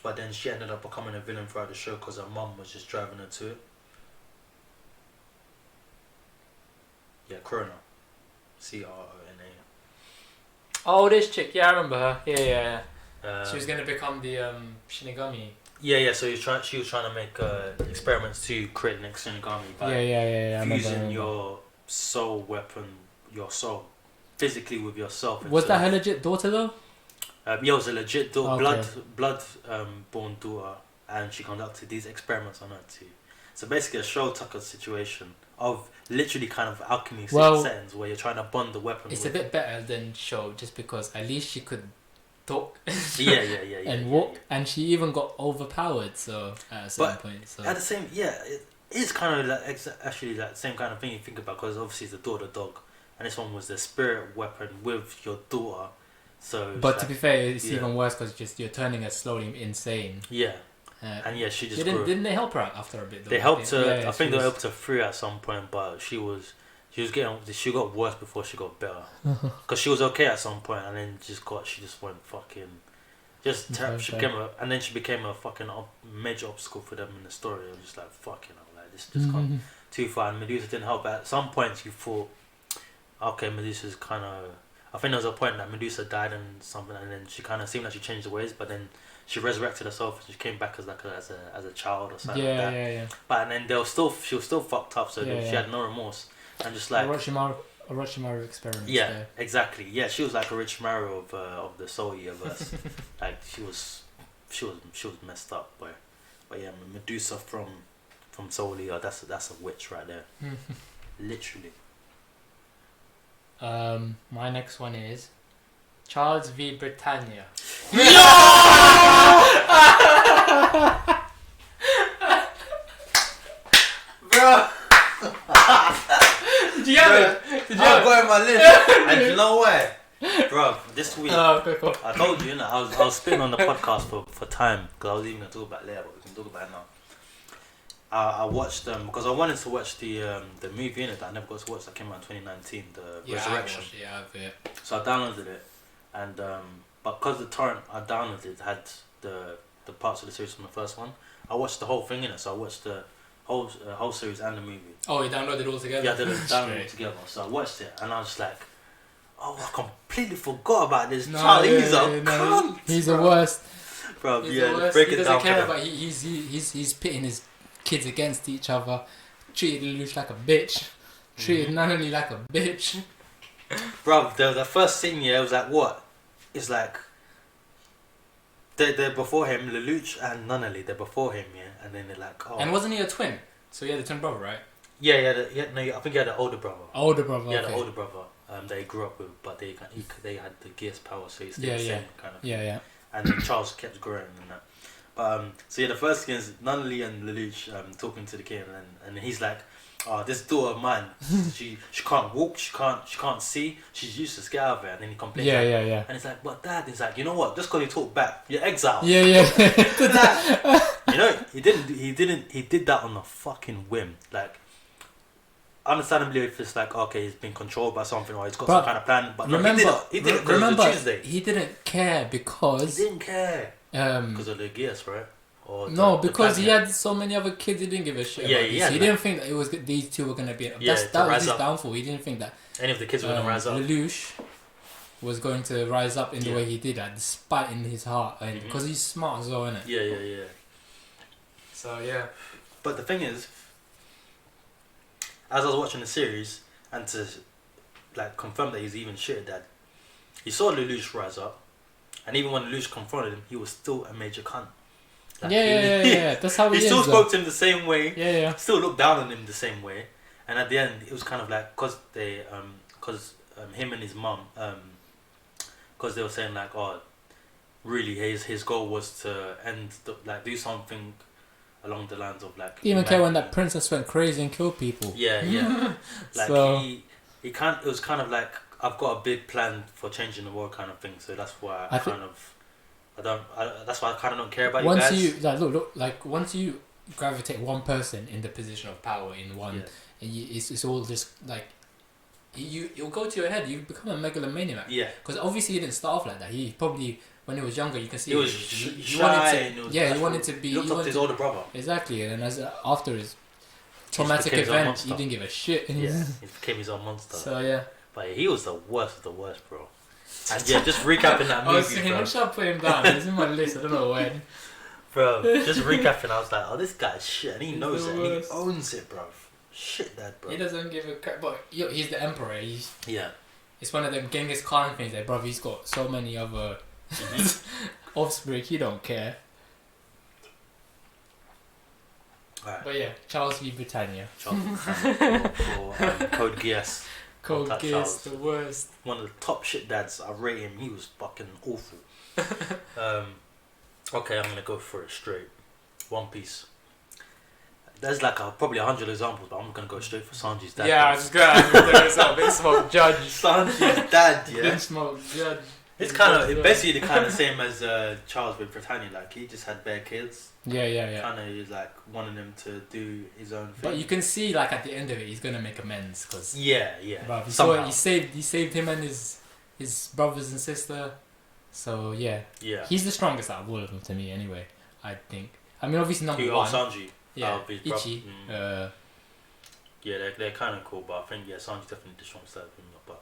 But then she ended up becoming a villain throughout the show because her mum was just driving her to it. Yeah, Corona. Crona. Oh, this chick. Yeah, I remember her. Yeah. She was gonna become the Shinigami. Yeah. So she was trying to make experiments to create the next Shinigami by fusing your soul weapon, your soul, physically with yourself. Was that her legit daughter though? Yeah, it was a legit daughter, blood born daughter, and she conducted these experiments on her too. So basically, a Show Tucker situation of literally kind of alchemy settings where you're trying to bond the weapon. It's a bit better than Show, just because at least she could talk. Yeah. And walk, and she even got overpowered. So at a certain point, so at the same, it is kind of like actually that same kind of thing you think about, because obviously it's the daughter dog, and this one was the spirit weapon with your daughter. So, but to be fair, it's even worse because you're turning her slowly insane. Yeah. And she just didn't they help her out after a bit though? They helped her. I think they helped her through at some point, but she got worse before she got better. Because she was okay at some point, and then she just went fucking she became a fucking major obstacle for them in the story. I was just like, fucking hell, like this just gone too far. And Medusa didn't help. But at some points you thought, okay, Medusa's kind of. I think there was a point that Medusa died and something, and then she kind of seemed like she changed the ways, but then she resurrected herself and she came back as a child or something like that. Yeah. But then she was still fucked up, so she had no remorse and just like Orochimaru experiment. Yeah, there. exactly. Yeah, she was like Orochimaru of the Soul Eaterverse. Like she was messed up, but yeah, Medusa from Soul Eater, that's a witch right there, literally. My next one is Charles v Britannia. Bro. Did you have it? I've got it on my list. And you know what? Bro, this week, cool. I told you, I was spitting on the podcast for time, because I was even going to talk about it later, but we can talk about it now. I watched because I wanted to watch the movie in it that I never got to watch, that came out in 2019, the Resurrection. So I downloaded it, and but because the torrent I downloaded had the parts of the series from the first one, I watched the whole thing in it. So I watched the whole series and the movie. Oh, you downloaded it all together? Yeah, I did it download it together. So I watched it, and I was just like, oh, I completely forgot about this child. He's a cunt. He's the worst. Bro, he's yeah, the worst. break He it doesn't down. care about. He's pitting his kids against each other. Treated Lelouch like a bitch. Treated Nunnally like a bitch. Bro, the first scene here was like what? It's like they're before him, Lelouch and Nunnally. They're before him, yeah, and then they're like, oh. And wasn't he a twin? So he had a twin brother, right? Yeah, no, I think he had an older brother. Older brother. Yeah, okay. the older brother. That he grew up with, but they had the gears power, so he's yeah, the yeah. same kind of. Yeah. And then Charles kept growing and that. But so yeah, the first thing is Nunnally and Lelouch talking to the kid, and he's like, "Oh, this daughter of mine, she can't walk, she can't see, she's useless. Get out of here." And then he complains. Yeah. And he's like, "But Dad," he's like, "You know what? Just because you talk back, you're exiled." Yeah. You know, he did that on a fucking whim. Like, understandably, if it's like, okay, he's been controlled by something or he's got some kind of plan, but remember, he did it because it was Tuesday. He didn't care because he didn't care because of the gears, right? Or no, because he had so many other kids. He didn't give a shit. Yeah, about he didn't think that it was these two were gonna be. That was his downfall. He didn't think that any of the kids were gonna rise up. Lelouch was going to rise up in the way he did, despite in his heart, and because he's smart as well, innit? Yeah. So yeah. But the thing is, as I was watching the series, and to like confirm that he's even shit at Dad, he saw Lelouch rise up, and even when Lelouch confronted him, he was still a major cunt. Like, yeah. That's how he still spoke to him the same way. Yeah. Still looked down on him the same way, and at the end, it was kind of like because him and his mum, because they were saying like, oh, really, his goal was to do something along the lines of like. He didn't even care when that princess went crazy and killed people. Yeah. Like so, he can't. It was kind of like, I've got a big plan for changing the world kind of thing. So that's why that's why I kind of don't care about once you guys. look, once you gravitate one person in the position of power in one, it's all just like you'll go to your head. You become a megalomaniac. Yeah. Because obviously he didn't start off like that. He probably, when he was younger, you can see he was shy. He wanted to be. He looked up to his older brother. Exactly, and after his traumatic event, he didn't give a shit. Yeah, he became his own monster. So yeah. But he was the worst of the worst, bro. And yeah, just recapping that movie, I was thinking, when should I put him down? He's in my list. I don't know when. Bro, just recapping, I was like, oh, this guy's shit, and he knows it. And he owns it, bro. Shit, that, bro. He doesn't give a crap, but he's the emperor. Yeah. It's one of them Genghis Khan things. Like, bro, he's got so many other offspring. He don't care. Right. But yeah, Charles v Britannia. Charles for Code Geass. Code Geass, the worst. One of the top shit dads. I rate him. He was fucking awful. Okay, I'm gonna go for it straight. One Piece. There's like probably 100 examples, but I'm gonna go straight for Sanji's dad. Yeah, I was just gonna Big Smoke Judge. Sanji's dad, yeah. Big Smoke Judge. It's kind of basically the kind of same as Charles with Britannia. Like he just had bare kids. Yeah. Kind of is like wanting him to do his own thing. But you can see like at the end of it, he's gonna make amends because yeah. So he saved him and his brothers and sister. So yeah. He's the strongest out of all of them to me, anyway. I think. I mean, obviously number one. Sanji. Yeah. Ichi. Yeah, they're kind of cool, but I think Sanji's definitely the strongest out of them. But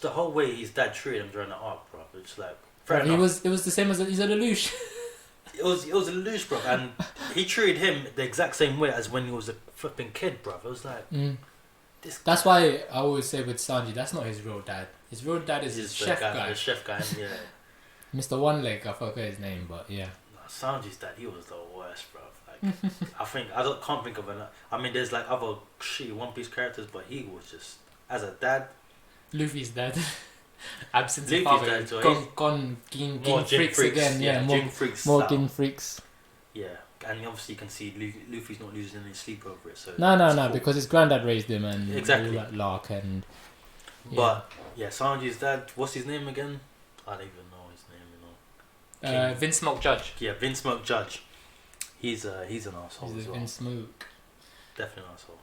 the whole way his dad treated him during the arc, bro. It's like fair enough. It was the same as he's a Lelouch. It was a Lelouch, bro, and he treated him the exact same way as when he was a flipping kid, bro. It was like That's why I always say with Sanji, that's not his real dad. His real dad is his chef guy. The chef guy, yeah. Mr. One Leg, I forgot his name, but yeah. Sanji's dad, he was the worst, bro. Like, can't think of another. I mean, there's like other shitty One Piece characters, but he was just, as a dad. Luffy's dad. Absentee Luffy's father. dad, Gin freaks again. Yeah, Gin freaks. More Gin freaks. Yeah, and obviously you can see Luffy's not losing any sleep over it. So no, because his granddad raised him and exactly all that lark and. Yeah. But yeah, Sanji's dad. What's his name again? I don't even know his name. You know. Vince Smoke Judge. Yeah, Vince Smoke Judge. He's an asshole He's as well. Vince Smoke. Definitely an asshole.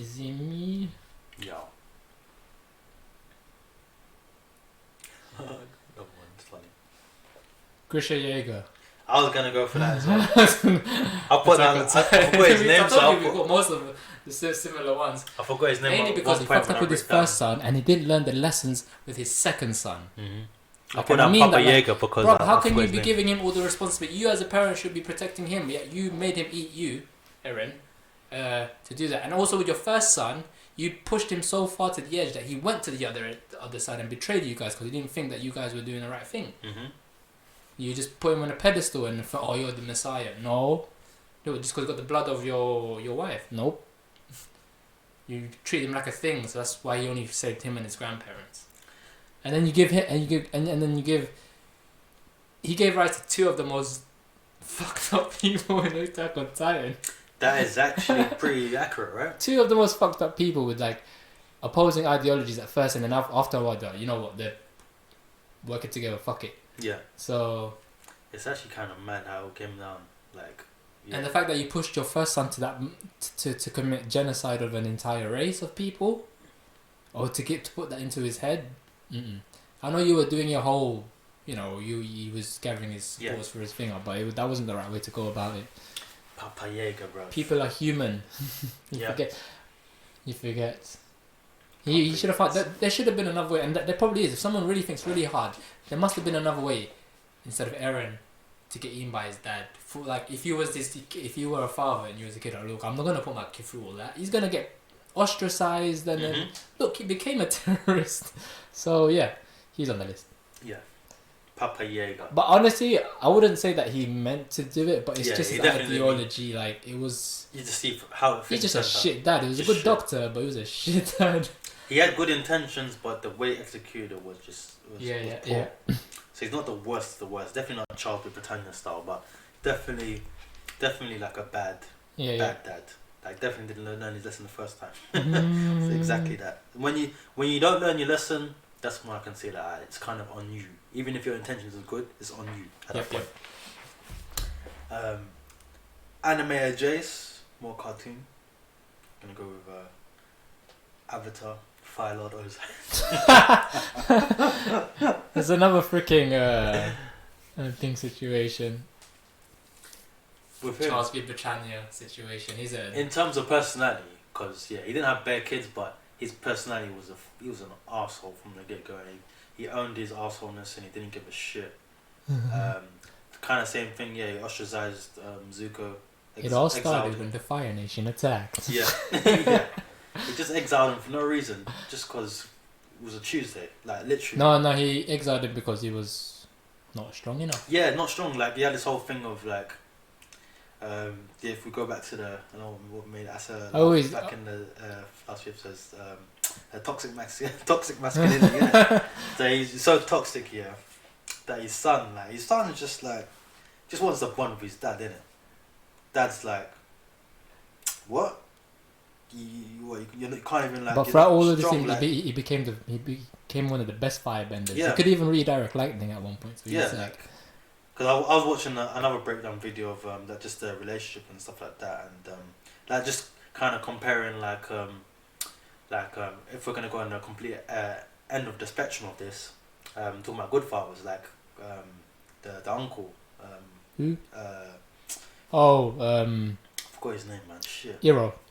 Is he me? Yeah. That one's funny. Grisha Yeager. I was gonna go for that as well. I'll put his name. I told you we got most of the similar ones. I forgot his name. Mainly because he fucked up with his first son and he didn't learn the lessons with his second son. Mm-hmm. I put down Papa Yeager because... Bro, how can you be giving him all the responsibility? You as a parent should be protecting him, yet you made him eat you, Eren, to do that. And also with your first son, you pushed him so far to the edge that he went to the other side and betrayed you guys because he didn't think that you guys were doing the right thing. Mm-hmm. You just put him on a pedestal and thought, oh, you're the Messiah. No, just because you got the blood of your wife. Nope. You treat him like a thing, so that's why he only saved him and his grandparents. And then you give him, he gave rise to two of the most fucked up people in Attack on Titan. That is actually pretty accurate, right? Two of the most fucked up people with like opposing ideologies at first, and then after a while, you know what, they're working together. Fuck it. Yeah. So it's actually kind of mad how it came down, like. Yeah. And the fact that you pushed your first son to that to commit genocide of an entire race of people, or to put that into his head. I know you were doing your whole, he was gathering his supporters for his finger, but that wasn't the right way to go about it. Papa Yeager, bro. People are human. You forget. He should have thought that there should have been another way, and there probably is. If someone really thinks really hard, there must have been another way instead of Eren to get eaten by his dad. Like if you were a father and you was a kid, look, I'm not gonna put my kid through all that. He's gonna get ostracized, and then look, he became a terrorist. So yeah, he's on the list. Yeah, Papa Yeager. But honestly, I wouldn't say that he meant to do it, but it's just his ideology. Like it was. You just see how he's just a shit dad. He was a good doctor, but he was a shit dad. He had good intentions, but the way executed was poor. Yeah. So he's not the worst of the worst. Definitely not Charles Britannia style, but definitely like a bad dad. Like definitely didn't learn his lesson the first time. So exactly that. When you don't learn your lesson, that's when I can say that it's kind of on you. Even if your intentions are good, it's on you at that point. Anime Jace, more cartoon. Gonna go with Avatar. Fire Lord There's another freaking thing situation. With him. Charles B. Britannia situation. In terms of personality, because he didn't have bare kids, but his personality he was an arsehole from the get go. He owned his arseholeness and he didn't give a shit. Kind of same thing. He ostracized Zuko. It all started when the Fire Nation attacked. Yeah. Yeah. He just exiled him for no reason, just because it was a Tuesday, like literally. No, he exiled him because he was not strong enough. Yeah, not strong. Like he had this whole thing of like, if we go back to what made Asa back in the last few episodes, toxic masculinity. Yeah. So he's so toxic, that his son just wants to bond with his dad, innit? Dad's like, what? You can't even like. But throughout all of this thing, he became one of the best firebenders. Yeah. He could even redirect lightning at one point. So because I was watching another breakdown video of that just the relationship and stuff like that, and like just kind of comparing like if we're gonna go on the complete end of the spectrum of this, talking about good fathers like the uncle. Who? I forgot his name, man. Shit.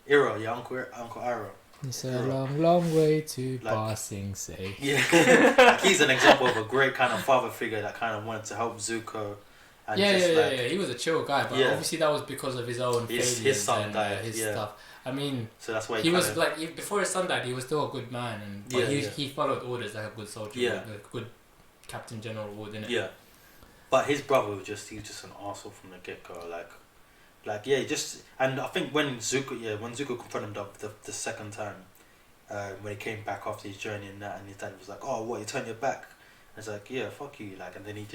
Iro, yeah, Uncle Iro. It's a long way to passing say. Yeah, like he's an example of a great kind of father figure that kind of wanted to help Zuko. And He was a chill guy, but obviously that was because of his own failures his son and died, his stuff. I mean, so that's why he was like before his son died, he was still a good man, and he followed orders like a good soldier, like a good Captain General would, innit? Yeah, but his brother was just an arsehole from the get go, and I think when Zuko confronted him the second time, when he came back after his journey and that, and his dad was like, "Oh, what? You turn your back?" And it's like, "Yeah, fuck you!" Like, and then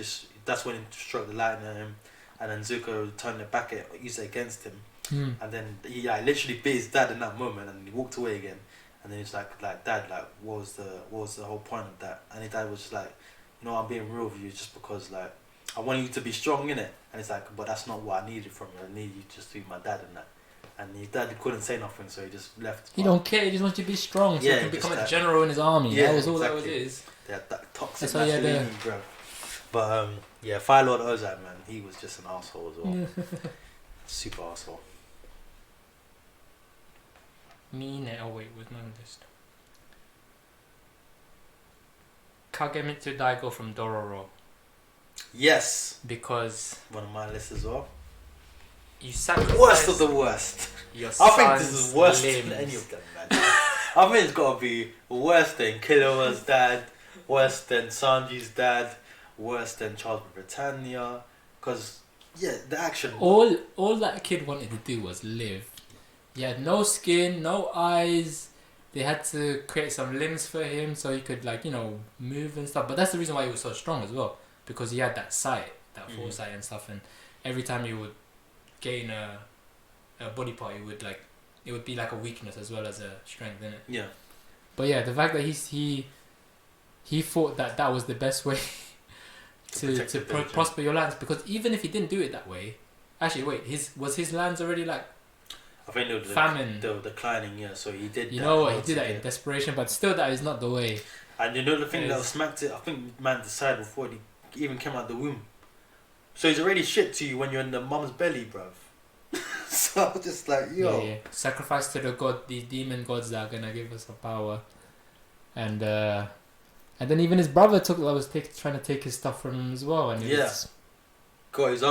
that's when he struck the lightning at him, and then Zuko turned it back, used it against him, and then he literally beat his dad in that moment, and he walked away again, and then he's like, "Dad, like, what was the whole point of that?" And his dad was just like, "I'm being real with you just because like." I want you to be strong in it, and it's like, but that's not what I needed from you. I need you just to be my dad and that. And his dad couldn't say nothing, so he just left. He don't care. He just wants you to be strong, so he can become a general in his army. Yeah, that was all exactly. That was. Yeah, that toxic masculinity, bro. But Fire Lord Ozai, man, he was just an asshole as well. Super asshole. Oh wait, where's my list? Kagemitsu Daigo from Dororo. Yes. Because one of my lists as well. You sacrifice. Worst of the worst. I think this is worse than any of them, man. I think it's got to be worse than Killua's dad, worse than Sanji's dad, worse than Charles Britannia. Because, yeah, the action. All that kid wanted to do was live. He had no skin, no eyes. They had to create some limbs for him so he could, like, you know, move and stuff. But that's the reason why he was so strong as well. Because he had that sight, that foresight and stuff. And every time he would gain a body part, it would be like a weakness as well as a strength, innit? Yeah. But yeah, the fact that he thought that was the best way to prosper your lands, because even if he didn't do it that way, actually wait, was his lands already like? I think they were famine. They were declining, yeah. So he did. You know what? He did that in desperation, but still, that is not the way. And you know the thing that smacked it. I think man decided before he even came out the womb. So he's already shit to you when you're in the mum's belly, bruv. So I was just like, yo. Yeah. Sacrifice to the god, these demon gods that are gonna give us some power. And then even his brother trying to take his stuff from him as well. And got his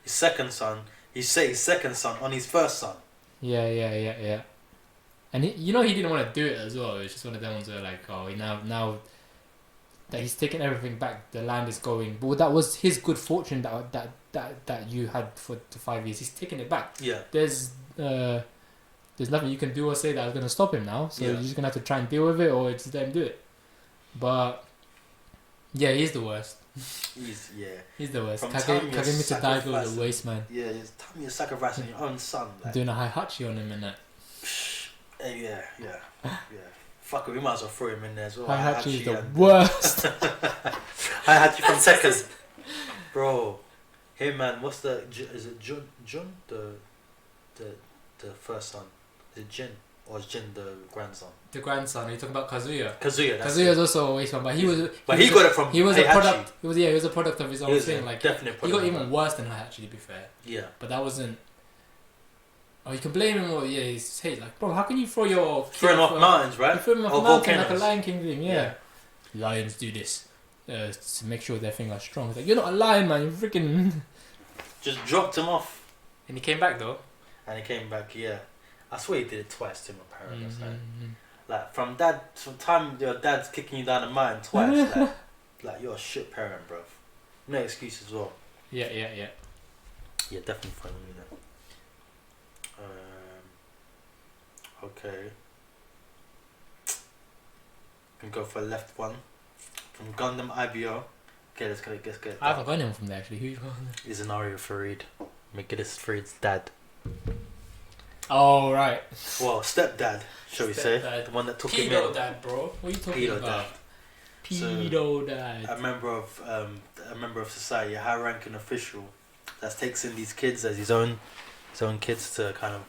second son. He set his second son on his first son. Yeah. And he didn't want to do it as well. It's just one of them ones where like, oh, now that he's taken everything back, the land is going. But that was his good fortune that you had for 5 years. He's taking it back. Yeah. There's nothing you can do or say that is going to stop him now. So you're just going to have to try and deal with it, or just let him do it. But yeah, he's the worst. He's the worst. Kagemitsu Daigo is the waste, man. Yeah, it's time you're sacrificing your own son. Like. Doing a Heihachi on him and that. Yeah. Fuck it, we might as well throw him in there as well. Heihachi is the worst. Heihachi from Tekken. Bro, hey man, is it Jun? The first son. Is it Jin? Or is Jin the grandson? The grandson. Are you talking about Kazuya? Kazuya is also a waste one, but he got it from. He was Heihachi. a product. He was a product of his own thing. Like definitely. He got even worse than Heihachi, to be fair. Yeah. But that wasn't. Oh, you can blame him, or he's hate. Like, bro, how can you throw your throwing off mountains, right? You throw him off a mountain like a Lion King thing, yeah. Lions do this to make sure their thing are strong. It's like, you're not a lion, man. You freaking just dropped him off. And he came back though. And he came back, yeah. I swear he did it twice to him, apparently. Mm-hmm. Like from time your dad's kicking you down the mountain twice, like you're a shit parent, bruv. No excuse as well. Yeah. Yeah, definitely funny, you know. Okay. Can go for a left one from Gundam IBO. Okay, let's get. I haven't got anyone from there actually. Who you got? Izanari Farid, McGillis Farid's dad. Oh right. Well, stepdad, shall we say? The one that took him in. Pedo dad, bro. What are you talking about? Pedo dad. A member of society, a high-ranking official that takes in these kids as his own kids to kind of.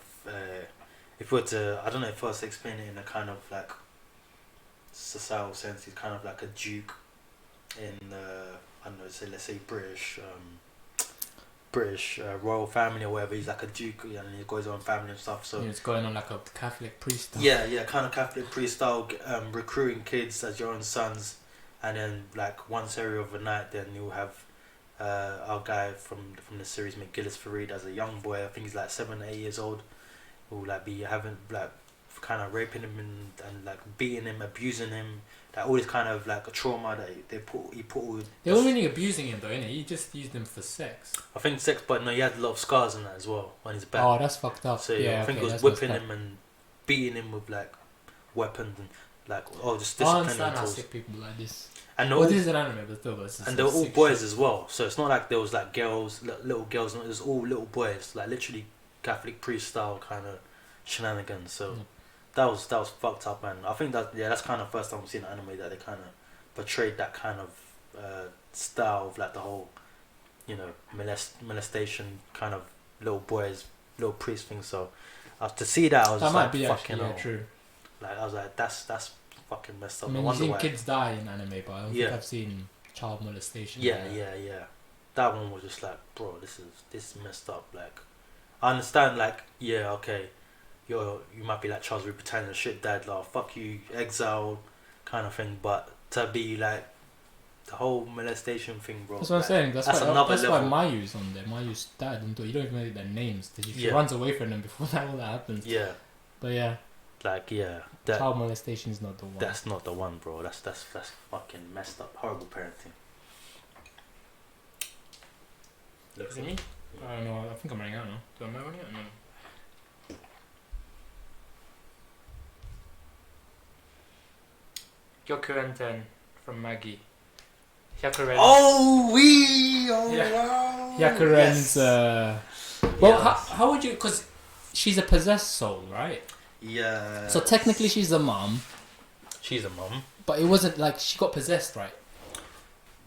If we were to, I don't know if I was to explain it in a kind of like societal sense, he's kind of like a duke in I don't know, let's say British royal family or whatever. He's like a duke, and he's got his own family and stuff. So it's going on like a Catholic priest style. Yeah, kind of Catholic priest style, recruiting kids as your own sons, and then like one area of the night, then you'll have our guy from the series McGillis Farid as a young boy. I think he's like 7 or 8 years old. Who like be having like kind of raping him and like beating him, abusing him, like all this kind of like a trauma that he put. They weren't really abusing him though, innit? He just used him for sex. I think sex, but no, he had a lot of scars on that as well on his back. Oh, that's fucked up. So I think it was whipping him and beating him with like weapons and like just discipline. I understand how sick people like this. And this is an anime, but still, and they were all boys as well. So it's not like there was like girls, little girls. It was all little boys, like literally Catholic priest style kind of shenanigans. So that was fucked up, man. I think that's kind of first time we've seen an anime that they kind of portrayed that kind of style of like the whole, molestation kind of little boys, little priest thing. So to see that, I was just like, fucking hell. True. Like I was like, that's fucking messed up. I mean, you've seen kids die in anime, but I don't think I've seen child molestation. Yeah. That one was just like, bro, this is messed up. Like, I understand, like, okay, you might be like Charles Rupert shit dad, like fuck you, exile kind of thing, but to be like the whole molestation thing, bro. That's what I'm saying. That's why level. Mayu's on there. Mayu's dad and you don't even know their names. She runs away from them before all that happens. Yeah. But yeah. Like child molestation is not the one. That's not the one, bro. That's fucking messed up. Horrible parenting. Is it me? I don't know. I think I'm running out now. Do I know running out? No. Gyokuren from Maggie. Hyakuren. Wow. Hyakuren's. Well, how would you? Because she's a possessed soul, right? Yeah. So technically, she's a mom. She's a mom. But it wasn't like she got possessed, right?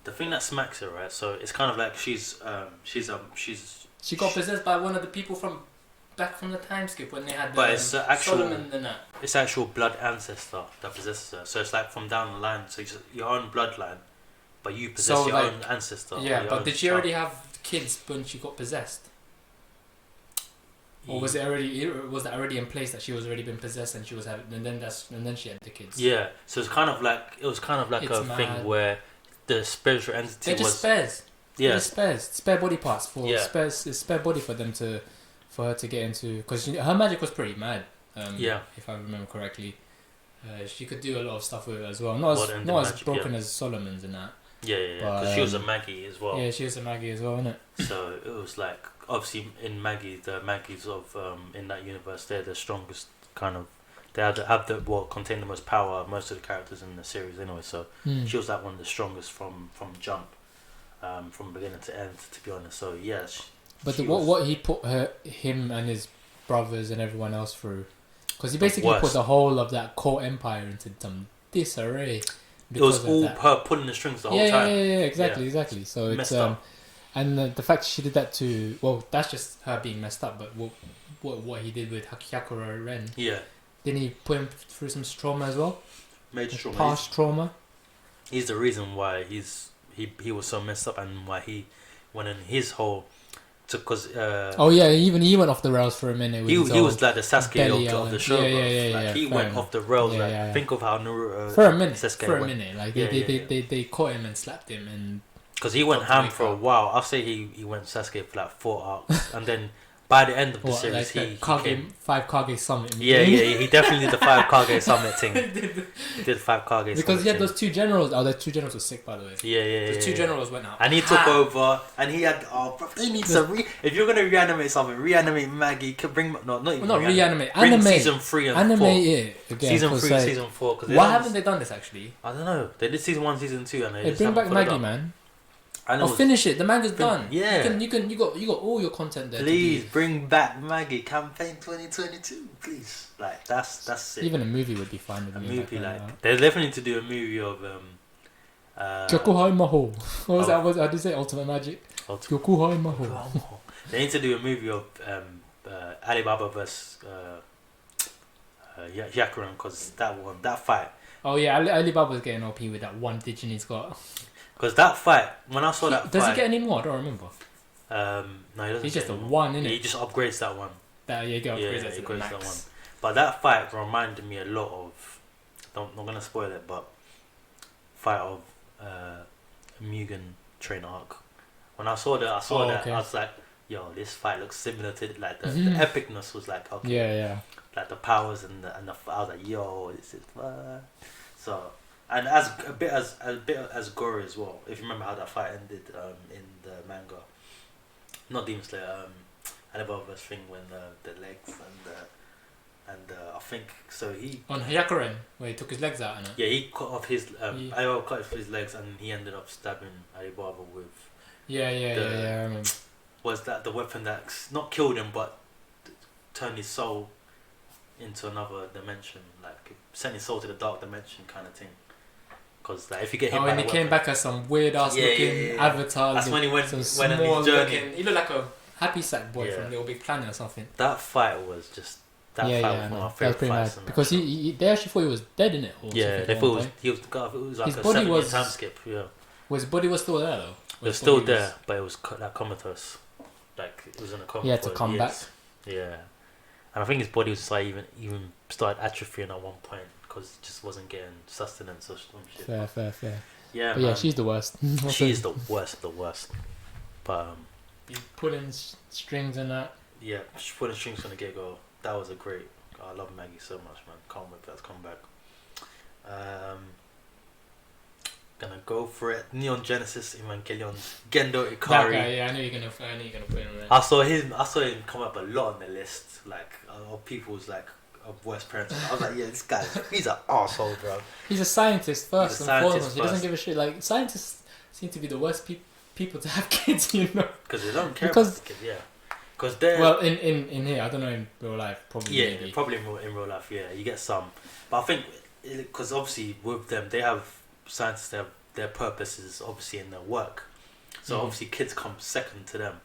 The thing that smacks her, right? So it's kind of like she got possessed by one of the people from back from the time skip when they had. But it's actual. Solomon and that. It's actual blood ancestor that possesses her. So it's like from down the line. So it's your own bloodline, but you possess your own ancestor. Yeah, but did she already have kids when she got possessed? Or was that already in place that she was already been possessed and she was having, and then she had the kids? Yeah, so it's kind of like a thing where the spiritual entity they're just spares. Yeah, they're spares, spare body parts for spare body for her to get into, because her magic was pretty mad. If I remember correctly, she could do a lot of stuff with it as well. Not as broken as Solomon's and that. Yeah, because she was a Maggie as well. Yeah, she was a Maggie as well, innit? So it was like, obviously in Maggie, the Maggies of in that universe, they're the strongest kind of. They contain the most power. Most of the characters in the series, anyway. So she was like one of the strongest from jump, from beginning to end. To be honest, so yeah. What he put him and his brothers and everyone else through, because he basically put the whole of that core empire into some disarray. It was all her pulling the strings the whole time. Yeah, exactly. So it's and the fact she did that to, well, that's just her being messed up. But what he did with Hyakura Ren? Yeah. Didn't he put him through some trauma as well? Major trauma. Past trauma. He's the reason why he was so messed up and why he went in his whole. Because even he went off the rails for a minute. He was like the Sasuke of the show. He went enough. Off the rails. Think of how Naruto for a minute. Sasuke for a minute, like they caught him and slapped him, and because he went ham for a while. I'll say he went Sasuke for like 4 arcs, and then by the end of the series, he came 5 Kage Summit. He definitely did the 5 Kage Summit thing. He did 5 Kage because he had those 2 generals. Oh, the 2 generals were sick, by the way. The 2 generals went out, and he took over, and he had. They need to if you're gonna reanimate something, reanimate Maggie. Could bring not reanimate. Bring Animate season 3 and 4. Animate it again. Season 3 and season 4. Why haven't they done this actually? I don't know. They did season 1, season 2, and they bring back Maggie, man. Finish it. The manga's done. Yeah. You got all your content there. Please bring back Maggie. Campaign 2022. Please. Like that's it. Even a movie would be fine with a me. movie like they definitely need to do a movie of Kyokuhai Maho. What was that? How do you say Ultimate Magic? Kyokuhai Maho. They need to do a movie of Alibaba versus Hyakuren, because that fight. Oh yeah, Alibaba's getting OP with that one digit he's got. Because that fight, when I saw that fight... Does he get any more? I don't remember. No, he doesn't. He's just a one, isn't it? He just upgrades that one. He upgrades that one. But that fight reminded me a lot of... I'm not going to spoil it, but... Fight of Mugen trainer arc. When I saw that, I was like, yo, this fight looks similar to... Like, the epicness was like, okay. Yeah. Like, the powers and the I was like, yo, this is... So... And as a bit as gory as well. If you remember how that fight ended in the manga, not Demon Slayer, Alibaba's thing when the legs and I think so he on Hyakuren where he took his legs out. Yeah, he cut off his Alibaba cut off his legs and he ended up stabbing Alibaba with. Yeah, I remember. Was that the weapon that not killed him but turned his soul into another dimension, like sent his soul to the dark dimension kind of thing? Because like, if you get hit by and he came back as some weird ass looking avatar. That's when he went on his journey. He looked like a happy sack boy from Little Big Planet or something. That fight was just fight was one of my favorite fights. Because they actually thought he was dead in it. They thought he was like his a 7-year time skip. Yeah. His body was still there though. It was still there, but it was like comatose. Like it was in a coma. He had to come back. Yeah. and I think his body was like even started atrophying at one point because he just wasn't getting sustenance or some shit. Fair. Yeah, but yeah, she's the worst. She's the worst of the worst. But you pulling strings and that. Yeah, she's pulling strings from the get go. That was a great. I love Maggie so much, man. Can't wait for that to come back. Gonna go for it. Neon Genesis Evangelion, Gendo Ikari. That guy, yeah, I knew you're gonna put him on there. I saw him come up a lot on the list, like of people's like of worst parents. I was like, yeah, this guy, he's an arsehole, bro. He's a scientist first and foremost. He doesn't give a shit. Like scientists seem to be the worst people to have kids, you know. Because they don't care about kids, yeah. Because they're in here, I don't know in real life, probably. Yeah, maybe. probably in real life, yeah. You get some, but I think because obviously with them, they have scientists. Their purpose is obviously in their work, so obviously kids come second to them.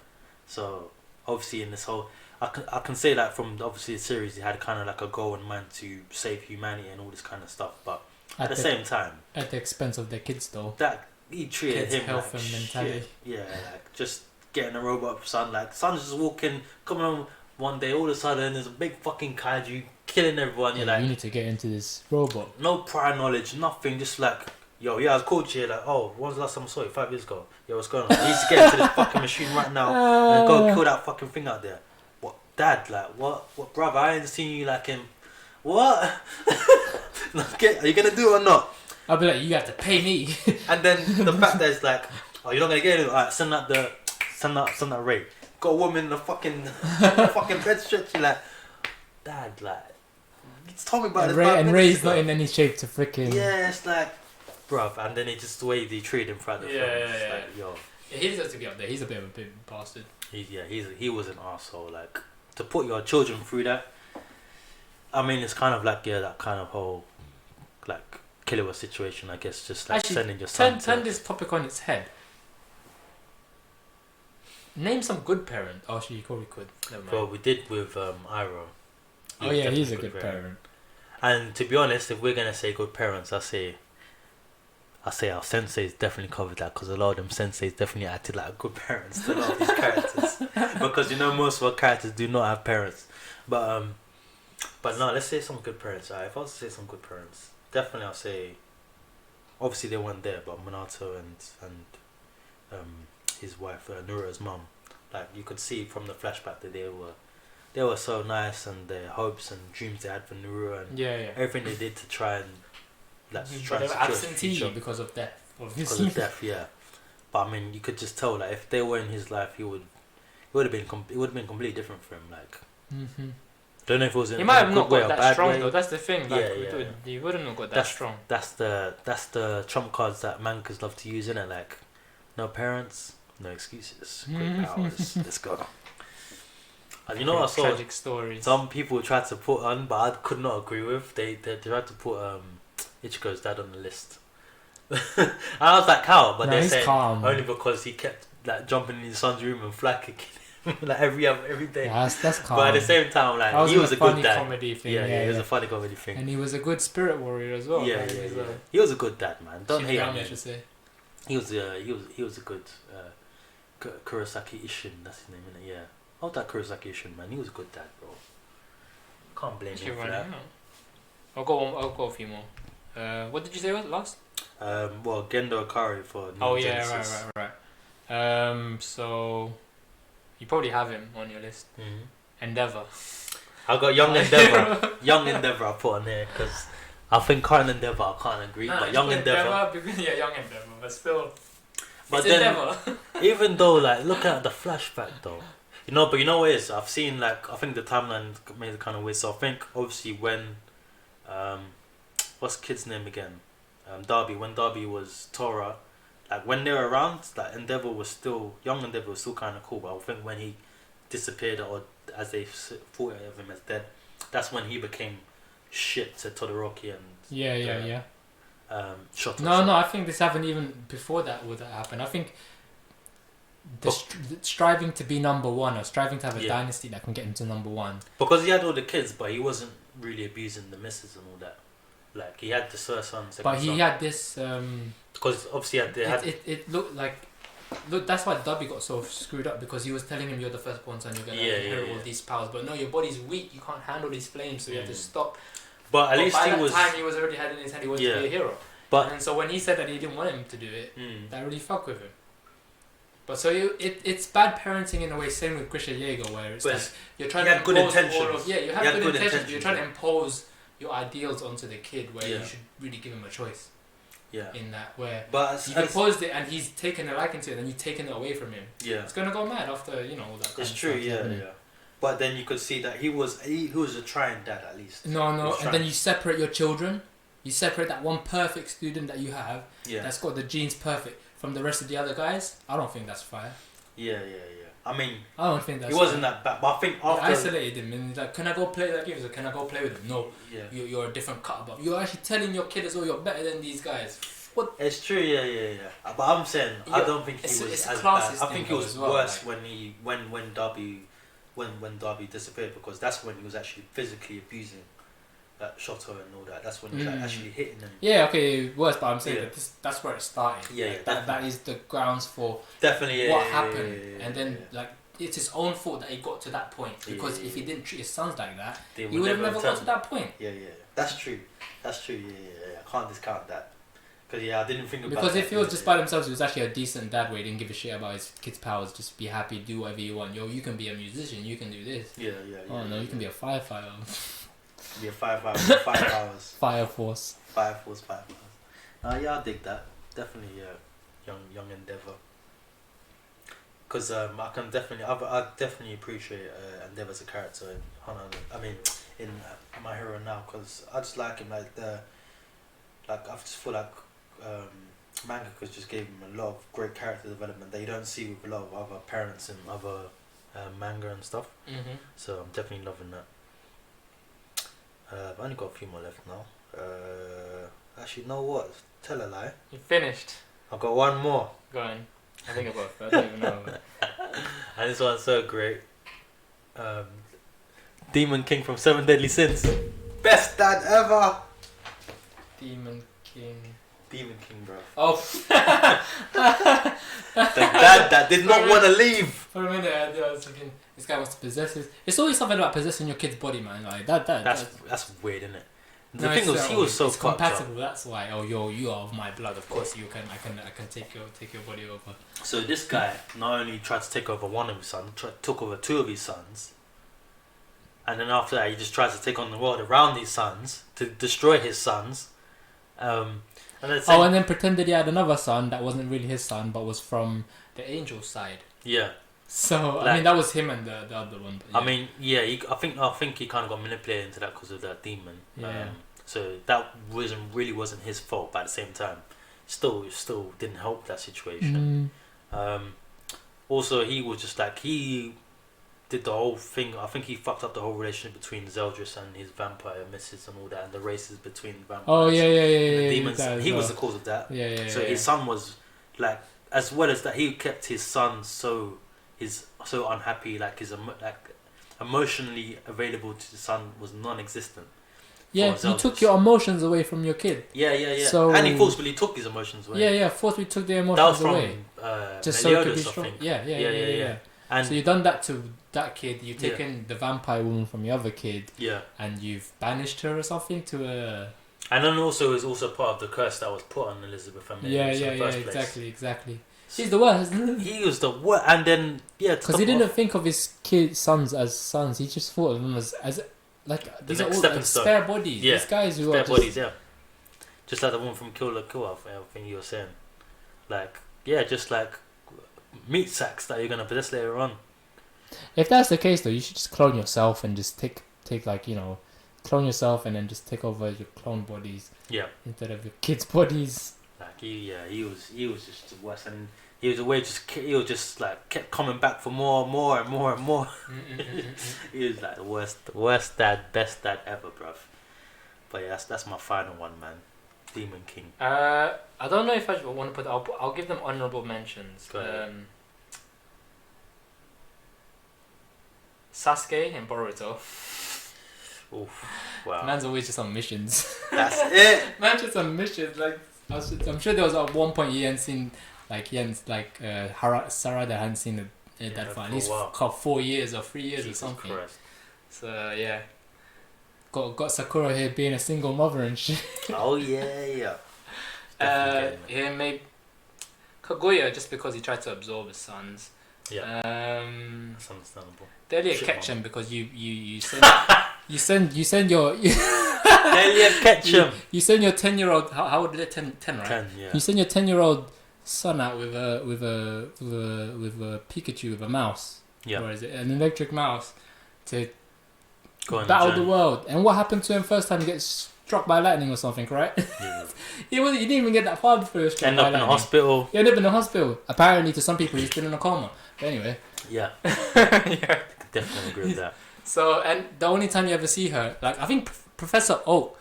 So obviously in this whole, I can say that from obviously the series, they had kind of like a goal in mind to save humanity and all this kind of stuff, but at the same time, at the expense of their kids, though. That he treated kids' him health like and mentality. shit. Yeah, like just getting a robot son. Like son's just walking, coming on one day, all of a sudden there's a big fucking kaiju killing everyone. You're like, you need to get into this robot. No prior knowledge, nothing. Just like, yo, yeah, I was called here. Like, oh, when was the last time I saw you? 5 years ago. Yo, what's going on? I need to get into this fucking machine right now and go kill that fucking thing out there. What, dad? Like, what, brother? I ain't seen you like him. What? Are you gonna do it or not? I'll be like, you have to pay me. And then the fact that it's like, oh, you're not gonna get it. Alright, send that rate. Got a woman in a fucking bed stretch. You're like, dad, like, just told me about and this. And Ray's not in any shape to freaking. Yeah, it's like, bruv. And then it's just the way they treat him throughout the film. Yeah. Like, yo, he deserves to be up there. He's a bit of a big bastard. He was an arsehole. Like, to put your children through that. I mean, it's kind of like that kind of whole like killer situation. I guess just like actually, sending your son. Turn this topic on its head. Name some good parent. Oh, actually, you probably could. Never mind. Well, we did with Iroh. Oh yeah, he's a good parent. And to be honest, if we're gonna say good parents, I say our senseis definitely covered that, because a lot of them senseis definitely acted like good parents to a lot of these characters. Because most of our characters do not have parents. But no, let's say some good parents. If I was to say some good parents, definitely I'll say. Obviously they weren't there, but Minato and his wife, Naruto's mum, like you could see from the flashback that they were so nice, and their hopes and dreams they had for Naruto and everything they did to try and they were absentee because of death. Because of death, yeah. But I mean, you could just tell like if they were in his life, it would have been completely different for him. Like, don't know if it was in he might have not got that strong though. That's the thing. Like, yeah. He wouldn't have got that strong. That's the trump cards that mangas love to use, innit? Like, no parents, no excuses, great powers. Let's go. And you know what I saw? Tragic stories. Some people tried to put on, but I could not agree with. They tried to put Ichigo's dad on the list. And I was like, how? But they're saying only because he kept like jumping in his son's room and flag kicking him like every day. Yeah, that's calm. But at the same time, like he was a good dad. Comedy thing. Yeah, he was a funny comedy thing. And he was a good spirit warrior as well. Yeah. He was a good dad, man. Don't hate on him. He was a good Kurosaki Ishin. That's his name, innit? Yeah. Oh, that Kurosaki Ishin, man. He was a good dad, bro. Can't blame him for that. I'll go a few more. What did you say was last? Well, Gendo Ikari for Neon Genesis. Right. So you probably have him on your list. Endeavor. I got Young Endeavor. Young Endeavor I put on there because I think current Endeavor I can't agree, but Young Endeavor. Yeah, Young Endeavor, but still. But then, Endeavor. Even though, like, look at the flashback though. But you know what it is? I've seen, like, I think the timeline made it kind of weird. So I think, obviously, when, what's the kid's name again? Darby. When Darby was Tora, like, when they were around, like, Young Endeavor was still kind of cool. But I think when he disappeared, or as they thought of him as dead, that's when he became shit to Todoroki and Shoto. No, I think this happened even before that would happen. I think striving to be number one, or striving to have a dynasty that can get into number one. Because he had all the kids, but he wasn't really abusing the missus and all that. Like, he had the first son, second son. But he had this... because obviously it looked like look, that's why Dubby got so screwed up, because he was telling him, you're the firstborn son, you're gonna inherit all these powers, but no, your body's weak, you can't handle these flames, so you have to stop. But at least by he that was. time, he was already had in his head he wanted to be a hero. But and so when he said that he didn't want him to do it, that really fucked with him. But so it's bad parenting in a way. Same with Grisha Jaeger, where it's like you're trying to impose you have good intentions. But you're trying to impose your ideals onto the kid, where you should really give him a choice. Yeah. In that, where you've imposed it and he's taken a liking to it, and you've taken it away from him. Yeah. It's gonna go mad after all that. It's true. Yeah. But then you could see that he was a trying dad at least. No, and then you separate your children. You separate that one perfect student that you have that's got the genes perfect from the rest of the other guys. I don't think that's fair. Yeah. I mean, I don't think that's. He wasn't that bad, but I think after isolated him and he's like, can I go play that game? He's like, can I go play with him? No. Yeah. You're a different cut above. You're actually telling your kid as well, you're better than these guys. What? It's true. Yeah. But I'm saying I don't think he was as bad. I think he was worse when Darby disappeared, because that's when he was actually physically abusing Shoto and all that. That's when he was actually hitting them. Yeah, okay, worse, but I'm saying that that's where it started. Yeah, that is the grounds for definitely what happened, and then it's his own fault that he got to that point, because if he didn't treat his sons like that, he would have never got to that point. Yeah, that's true. Yeah. I can't discount that. Because I didn't think about. Because if he was just by themselves, he was actually a decent dad where he didn't give a shit about his kids' powers. Just be happy, do whatever you want. Yo, you can be a musician, you can do this. Yeah. Oh no, you can be a firefighter. Be a firefighter, 5 hours. Fire force. 5 hours. Yeah, I dig that. Definitely, young endeavor. Because I definitely appreciate Endeavor as a character in in My Hero now, because I just like him. I just feel like mangakas just gave him a lot of great character development that you don't see with a lot of other parents and other manga and stuff. So I'm definitely loving that. I've only got a few more left now. Actually, you know what? Tell a lie. You finished. I've got one more. Go on. I think about it. I don't even know. And this one's so great. Demon King from 7 Deadly Sins. Best dad ever! Demon King, bro. Oh. The dad that did not want to leave. For a minute, I was thinking, this guy wants to possess his. It's always something about possessing your kid's body, man. Like that's weird, isn't it? The thing was, he was so compatible. That's why. Oh, you are of my blood. Of course, you can. I can take your body over. So this guy not only tried to take over one of his sons, took over 2 of his sons, and then after that, he just tries to take on the world around his sons to destroy his sons. And then pretended he had another son that wasn't really his son, but was from the angel side. Yeah. So that was him and the other one. I think he kind of got manipulated into that because of that demon. Yeah. So that wasn't his fault, but at the same time, still didn't help that situation. Also, he was just he did the whole thing. I think he fucked up the whole relationship between Zeldris and his vampire missus and all that, and the races between vampires. Oh yeah. The demons. He was the cause of that. Yeah. So his son was as well as that, he kept his son so unhappy. His emotionally available to the son was non-existent. Yeah, you took your emotions away from your kid. Yeah. So, and he forcefully took his emotions away. Yeah, forcefully took the emotions away. Just so it could be strong. Yeah. And so you've done that to that kid. You've taken the vampire woman from the other kid. Yeah. And you've banished her or something to a. And then also is also part of the curse that was put on Elizabeth and Mary in the first place. Exactly. She's the worst. He was the worst, and then because he didn't think of his sons as sons. He just thought of them as these are all spare bodies. Yeah. These guys who spare are bodies. Yeah. Just like the one from Kill la Kill, I think you were saying. Just like meat sacks that you're gonna possess later on. If that's the case, though, you should just clone yourself and just take clone yourself and then just take over your clone bodies. Yeah. Instead of your kids' bodies. He was just the worst, and he was just kept coming back for more and more. He was like the worst dad, best dad ever, bruv. But yeah, that's my final one, man. Demon King. I don't know if I want to I'll give them honorable mentions. Go ahead. Sasuke and Boruto. Oof, wow. Man's always just on missions. That's it. Man's just on missions. I'm sure there was at one point he hadn't seen like Sarada hadn't seen her dad for at least 4 years or 3 years Jesus or something. Christ. So yeah, got Sakura here being a single mother and shit. Oh yeah. Maybe Kaguya, just because he tried to absorb his sons. Yeah. That's understandable. Delia Ketchum, because you send your Delia Ketchum. You send your 10-year-old. How old is it? 10, right? 10, yeah. You send your 10-year-old son out with a Pikachu, with a mouse. Yeah. Or is it an electric mouse to Go battle the world? And what happened to him first time? He gets struck by lightning or something, right? Yeah. He didn't even get that far before he was struck by lightning. End up in a hospital. He ended up in a hospital. Apparently, to some people, he's still in a coma. But anyway. Yeah. Yeah. Definitely agree with that. So, and the only time you ever see her, like, I think Professor Oak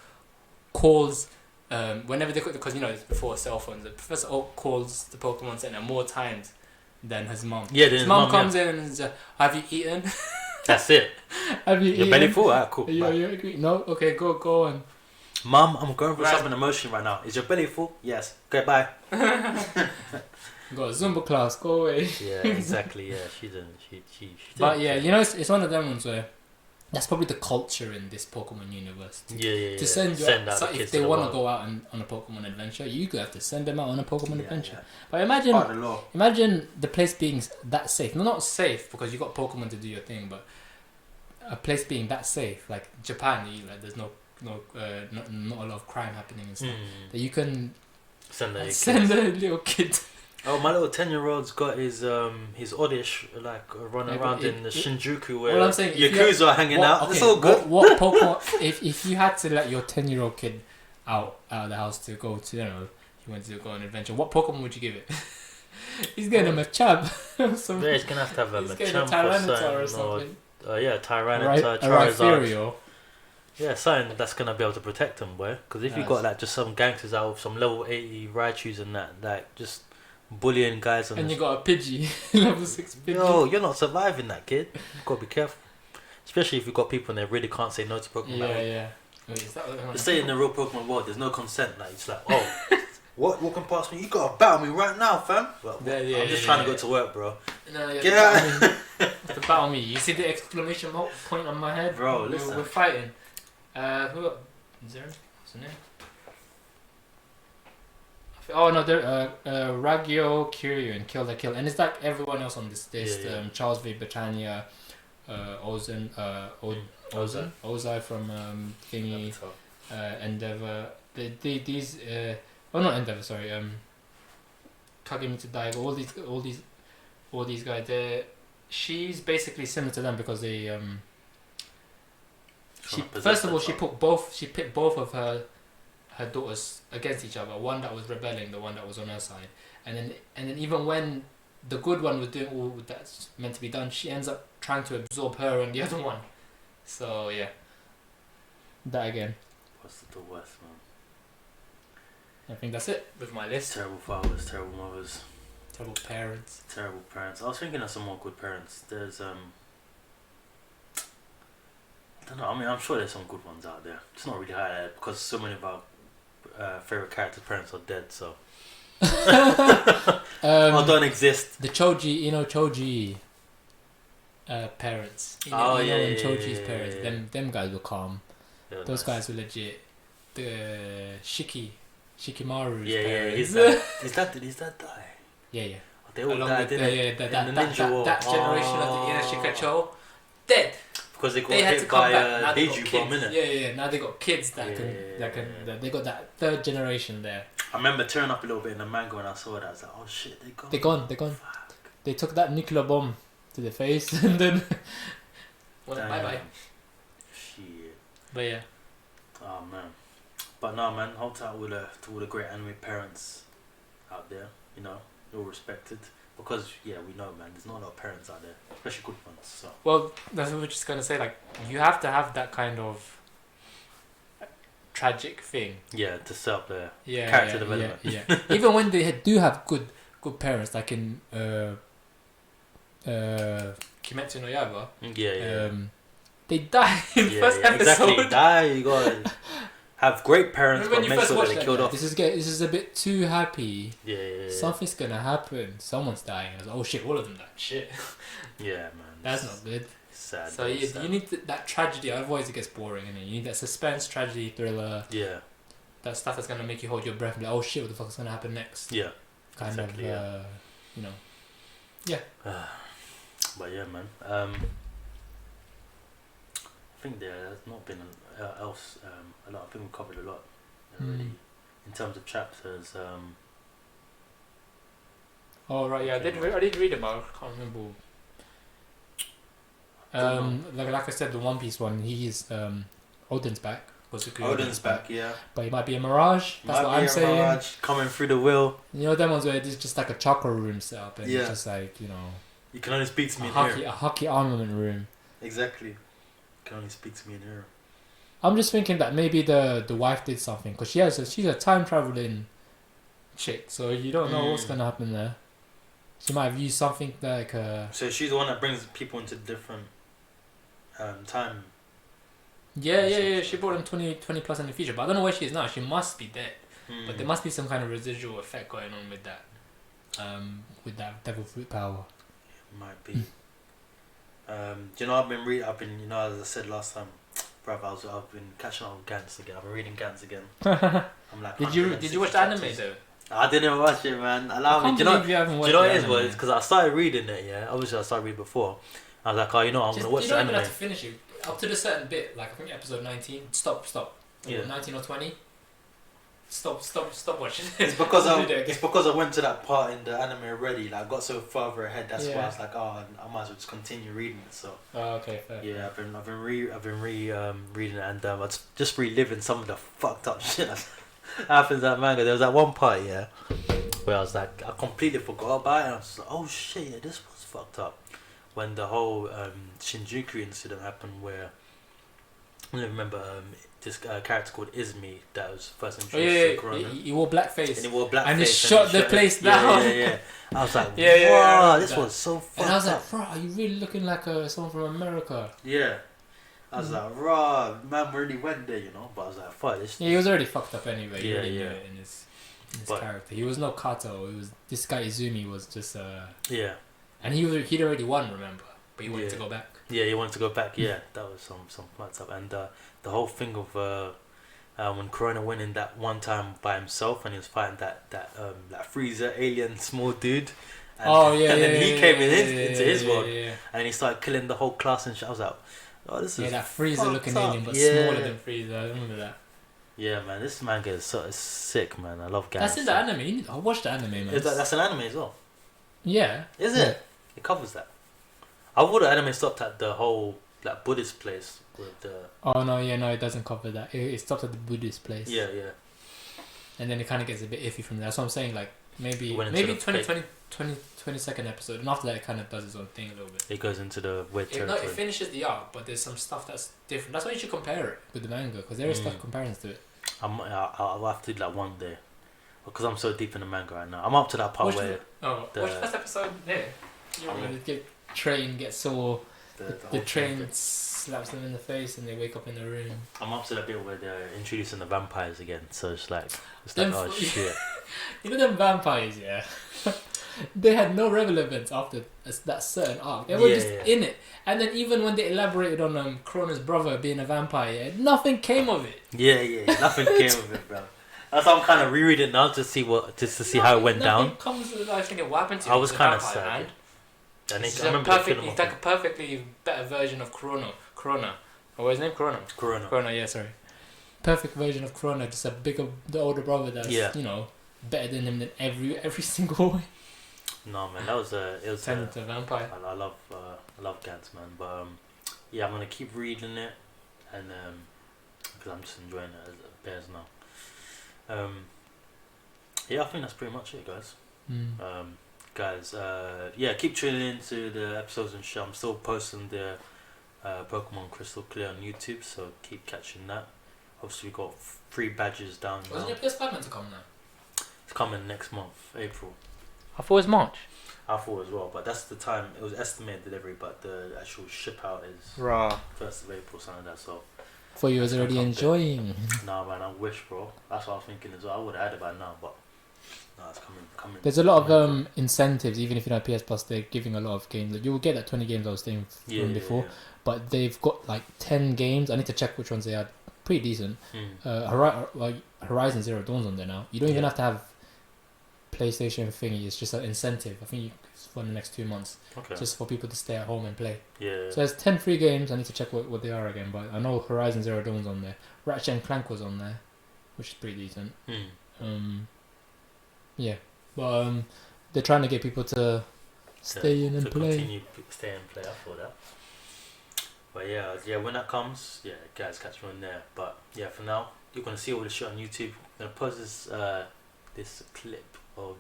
calls, whenever they, because it's before cell phones, Professor Oak calls the Pokemon Center more times than his mom. Yeah, his mom comes in and says, "Have you eaten?" That's it. Have you eaten? Your belly full? Ah, cool. You agree? No? Okay, go on. Mom, I'm going through something emotional right now. Is your belly full? Yes. Okay, bye. Got a Zumba class, go away. Yeah, exactly. Yeah, she didn't. She But yeah, it's one of them ones where that's probably the culture in this Pokemon universe. To send out so if they want to go out on a Pokemon adventure, you have to send them out on a Pokemon adventure. Yeah. But imagine the place being that safe. No, not safe because you got Pokemon to do your thing, but a place being that safe, like Japan, there's not a lot of crime happening and stuff. That you can send a little kid. Oh, my little 10-year-old's got his Oddish running around in the Shinjuku where Yakuza are hanging out. Okay, it's all good. What Pokemon? if you had to let your 10-year-old kid out of the house to go to, he went to go on an adventure, what Pokemon would you give it? He's getting a Machop. Yeah, he's gonna have to have a Machamp Tyranitar or something. Tyranitar, Charizard. Yeah, something that's gonna be able to protect him, boy. Because if you got just some gangsters out with some level 80 Raichus and that, just bullying guys and you got a Pidgey, level 6 Pidgey. Yo, you're not surviving that, kid. You gotta be careful, especially if you got people and they really can't say no to Pokemon. Yeah. Wait, is that what just say in the real Pokemon world, there's no consent. Like it's like, oh, what walking past me? You gotta battle me right now, fam. But, I'm just trying to go to work, bro. No, get out. To battle me. You see the exclamation point on my head, bro? Listen, we're fighting. Who got Zero? What's the name? Oh no, they're Ragyo, Kiryu, and Kill the Kill, and it's like everyone else on this list. Charles V. Britannia, Ozai from Thingy, Endeavor. These not Endeavor, sorry. Kagemi Daigo. All these guys. She's basically similar to them because they She picked both of her daughters against each other. One that was rebelling, the one that was on her side, and then even when the good one was doing all that's meant to be done, she ends up trying to absorb her and the other one. So yeah, that again. What's the worst, man? I think that's it with my list. Terrible fathers, terrible mothers, terrible parents. Terrible parents. I was thinking of some more good parents. There's I don't know. I mean, I'm sure there's some good ones out there. It's not really highlighted because so many of our favorite characters' parents are dead. So or don't exist. The Choji, parents. Choji's parents. Them guys were calm. Those guys were legit. The Shikimaru's parents. Is that die? Yeah. They all died, didn't they? That generation of the Inashikacho dead. Because they had to come back. Heiju bomb, innit? Yeah. Now they got kids that can. They got that third generation there. I remember tearing up a little bit in the manga when I saw it. I was like, oh shit, they're gone. Fuck. They took that nuclear bomb to the face and then bye. Shit. But yeah. Oh man. But no, man. Hold tight to all the great anime parents out there. You're respected. Because we know, man, there's not a lot of parents out there, especially good ones. So. Well, that's what we're just gonna say. Like, you have to have that kind of tragic thing. Yeah, to set up the character development. Yeah. Even when they do have good parents, like in Kimetsu no Yaiba. Yeah. They die in the first episode. Exactly. Die. You got have great parents, when but you make first sure watch that they that, killed off. this is a bit too happy. Yeah. Something's gonna happen. Someone's dying. I was like, oh shit, all of them died. Shit. Yeah, man. That's not good. Sad. So you need that tragedy. Otherwise, it gets boring, and you need that suspense, tragedy, thriller. Yeah. That stuff that's gonna make you hold your breath and be like, oh shit, what the fuck is gonna happen next? Yeah. Kind exactly, of, you know. Yeah. But yeah, man. I think there's not been else. A lot. I think we covered a lot already in terms of chapters. Oh right, yeah. I did read it, but I can't remember. Like I said, the One Piece one. He's Odin's back. Odin's back, yeah. But he might be a mirage. That's what I'm saying. Mirage coming through the wheel. You know them ones where it's just like a chakra room set up, and it's just like You can only speak to me a hockey armament room. Exactly. You can only speak to me in here. I'm just thinking that maybe the wife did something because she's a time traveling chick, so you don't know what's gonna happen there. She might have used something like. So she's the one that brings people into different time. Yeah. She brought him 20 plus in the future, but I don't know where she is now. She must be dead, but there must be some kind of residual effect going on with that devil fruit power. Might be. Do you know I've been as I said last time, bruv, I've been catching up with Gantz again. I've been reading Gantz again. I'm like, did you watch the anime though? I didn't watch it, man. Allow me. Do you know what it is? Was because I started reading it. Yeah, obviously I started reading before. I was like, I'm gonna watch the anime. You don't even have to finish it up to the certain bit. Like I think episode 19. Stop. Yeah. 19 or 20. Stop watching. It's because I went to that part in the anime already. Like I got so further ahead. That's why I was like, I might as well just continue reading it. So. Oh, okay, fair. Yeah, I've been reading it, and I was just reliving some of the fucked up shit that happens in that manga. There was that one part, where I was like, I completely forgot about it. And I was like, oh shit, yeah, this was fucked up. When the whole Shinjuku incident happened, where I don't remember this character called Izumi that was first introduced to Corona. He wore blackface. And he wore blackface. And he shot the place down. Yeah. I was like, this was so fucked up. And I was like, bro, are you really looking like someone from America? Yeah. I was like, raw, man really went there, But I was like, fuck this. Yeah, he was already fucked up anyway. Yeah. In his character. He was no Kato. It was this guy Izumi was just Yeah. And he'd already won, remember? But he wanted to go back. Yeah, he wanted to go back. Yeah, that was some fucked up. And the whole thing of when Corona went in that one time by himself and he was fighting that freezer alien small dude. And, then he came into his world and he started killing the whole class and shit. I was like, oh, this is that freezer looking alien, but smaller than freezer. I remember that. Yeah, man, this manga is sick, man. I love Gans. That's in the anime. I watched the anime, man. That's an anime as well. Yeah. Is it? It covers that. I thought the anime stopped at the whole Buddhist place with the. Oh no! Yeah, no, it doesn't cover that. It stopped at the Buddhist place. Yeah. And then it kind of gets a bit iffy from there. That's what I'm saying. Like maybe 22nd episode, and after that it kind of does its own thing a little bit. It goes into the weird territory. It finishes the arc, but there's some stuff that's different. That's why you should compare it with the manga because there is stuff comparisons to it. I'll have to do that one day because I'm so deep in the manga right now. I'm up to that part where. Watch the first episode. Yeah. The train gets sore. The train slaps them in the face and they wake up in the room. I'm up to that bit where they're introducing the vampires again. So it's like oh shit. You know them vampires, yeah. They had no relevance after that certain arc. They were just in it. And then even when they elaborated on Krona's brother being a vampire, nothing came of it. Yeah, nothing came of it, bro. That's why I'm kind of rereading now to see how it went down. Comes to life thinking, what happened to you? I was kind of sad. It's like a perfectly better version of Krona. What was his name? Krona, yeah, sorry. Perfect version of Krona, just the older brother that's better than him in every single way. No man, it was turned into a vampire. I love Gantz, man, but I'm gonna keep reading it, and because I'm just enjoying it as it bears now. I think that's pretty much it, guys. Guys, keep tuning in to the episodes and shit. I'm still posting the Pokemon Crystal Clear on YouTube, so keep catching that. Obviously, we got 3 badges down now. Wasn't your PS5 meant to come now? It's coming next month, April. I thought it was March. I thought as well, but that's the time. It was estimated delivery, but the actual ship out is 1st of April, something like that. So For you was already enjoying. Nah, man, I wish, bro. That's what I was thinking as well. I would have had it by now, but no, it's coming. There's a lot of incentives, even if you don't have PS Plus. They're giving a lot of games. Like, you will get that 20 games I was saying from before, but they've got like 10 games. I need to check which ones they are. Pretty decent. Horizon Zero Dawn's on there now. You don't even have to have PlayStation thingy. It's just an incentive. I think it's for the next 2 months. Okay. Just for people to stay at home and play. Yeah. So there's 10 free games. I need to check what they are again, but I know Horizon Zero Dawn's on there. Ratchet and Clank was on there, which is pretty decent. Yeah, but they're trying to get people to stay in and play. Continue stay and play. I thought that. But yeah, when that comes, guys, catch me on there. But yeah, for now, you're gonna see all this shit on YouTube. I'm gonna post this clip of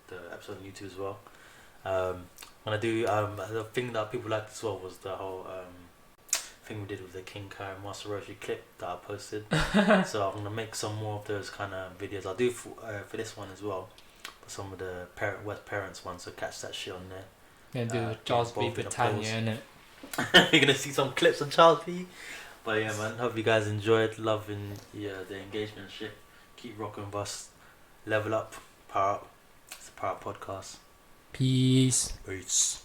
the episode on YouTube as well. When I do the thing that people liked as well was the whole thing we did with the King Kai Master Roshi clip that I posted. So I'm gonna make some more of those kind of videos. I'll do for this one as well. For some of the West Parents ones, so catch that shit on there. Yeah, do Charles B. Britannia, innit? You're gonna see some clips on Charles B. But yeah, man, hope you guys enjoyed, loving the engagement shit. Keep rocking with us. Level up, power up. It's a Power Up podcast. Peace. Peace.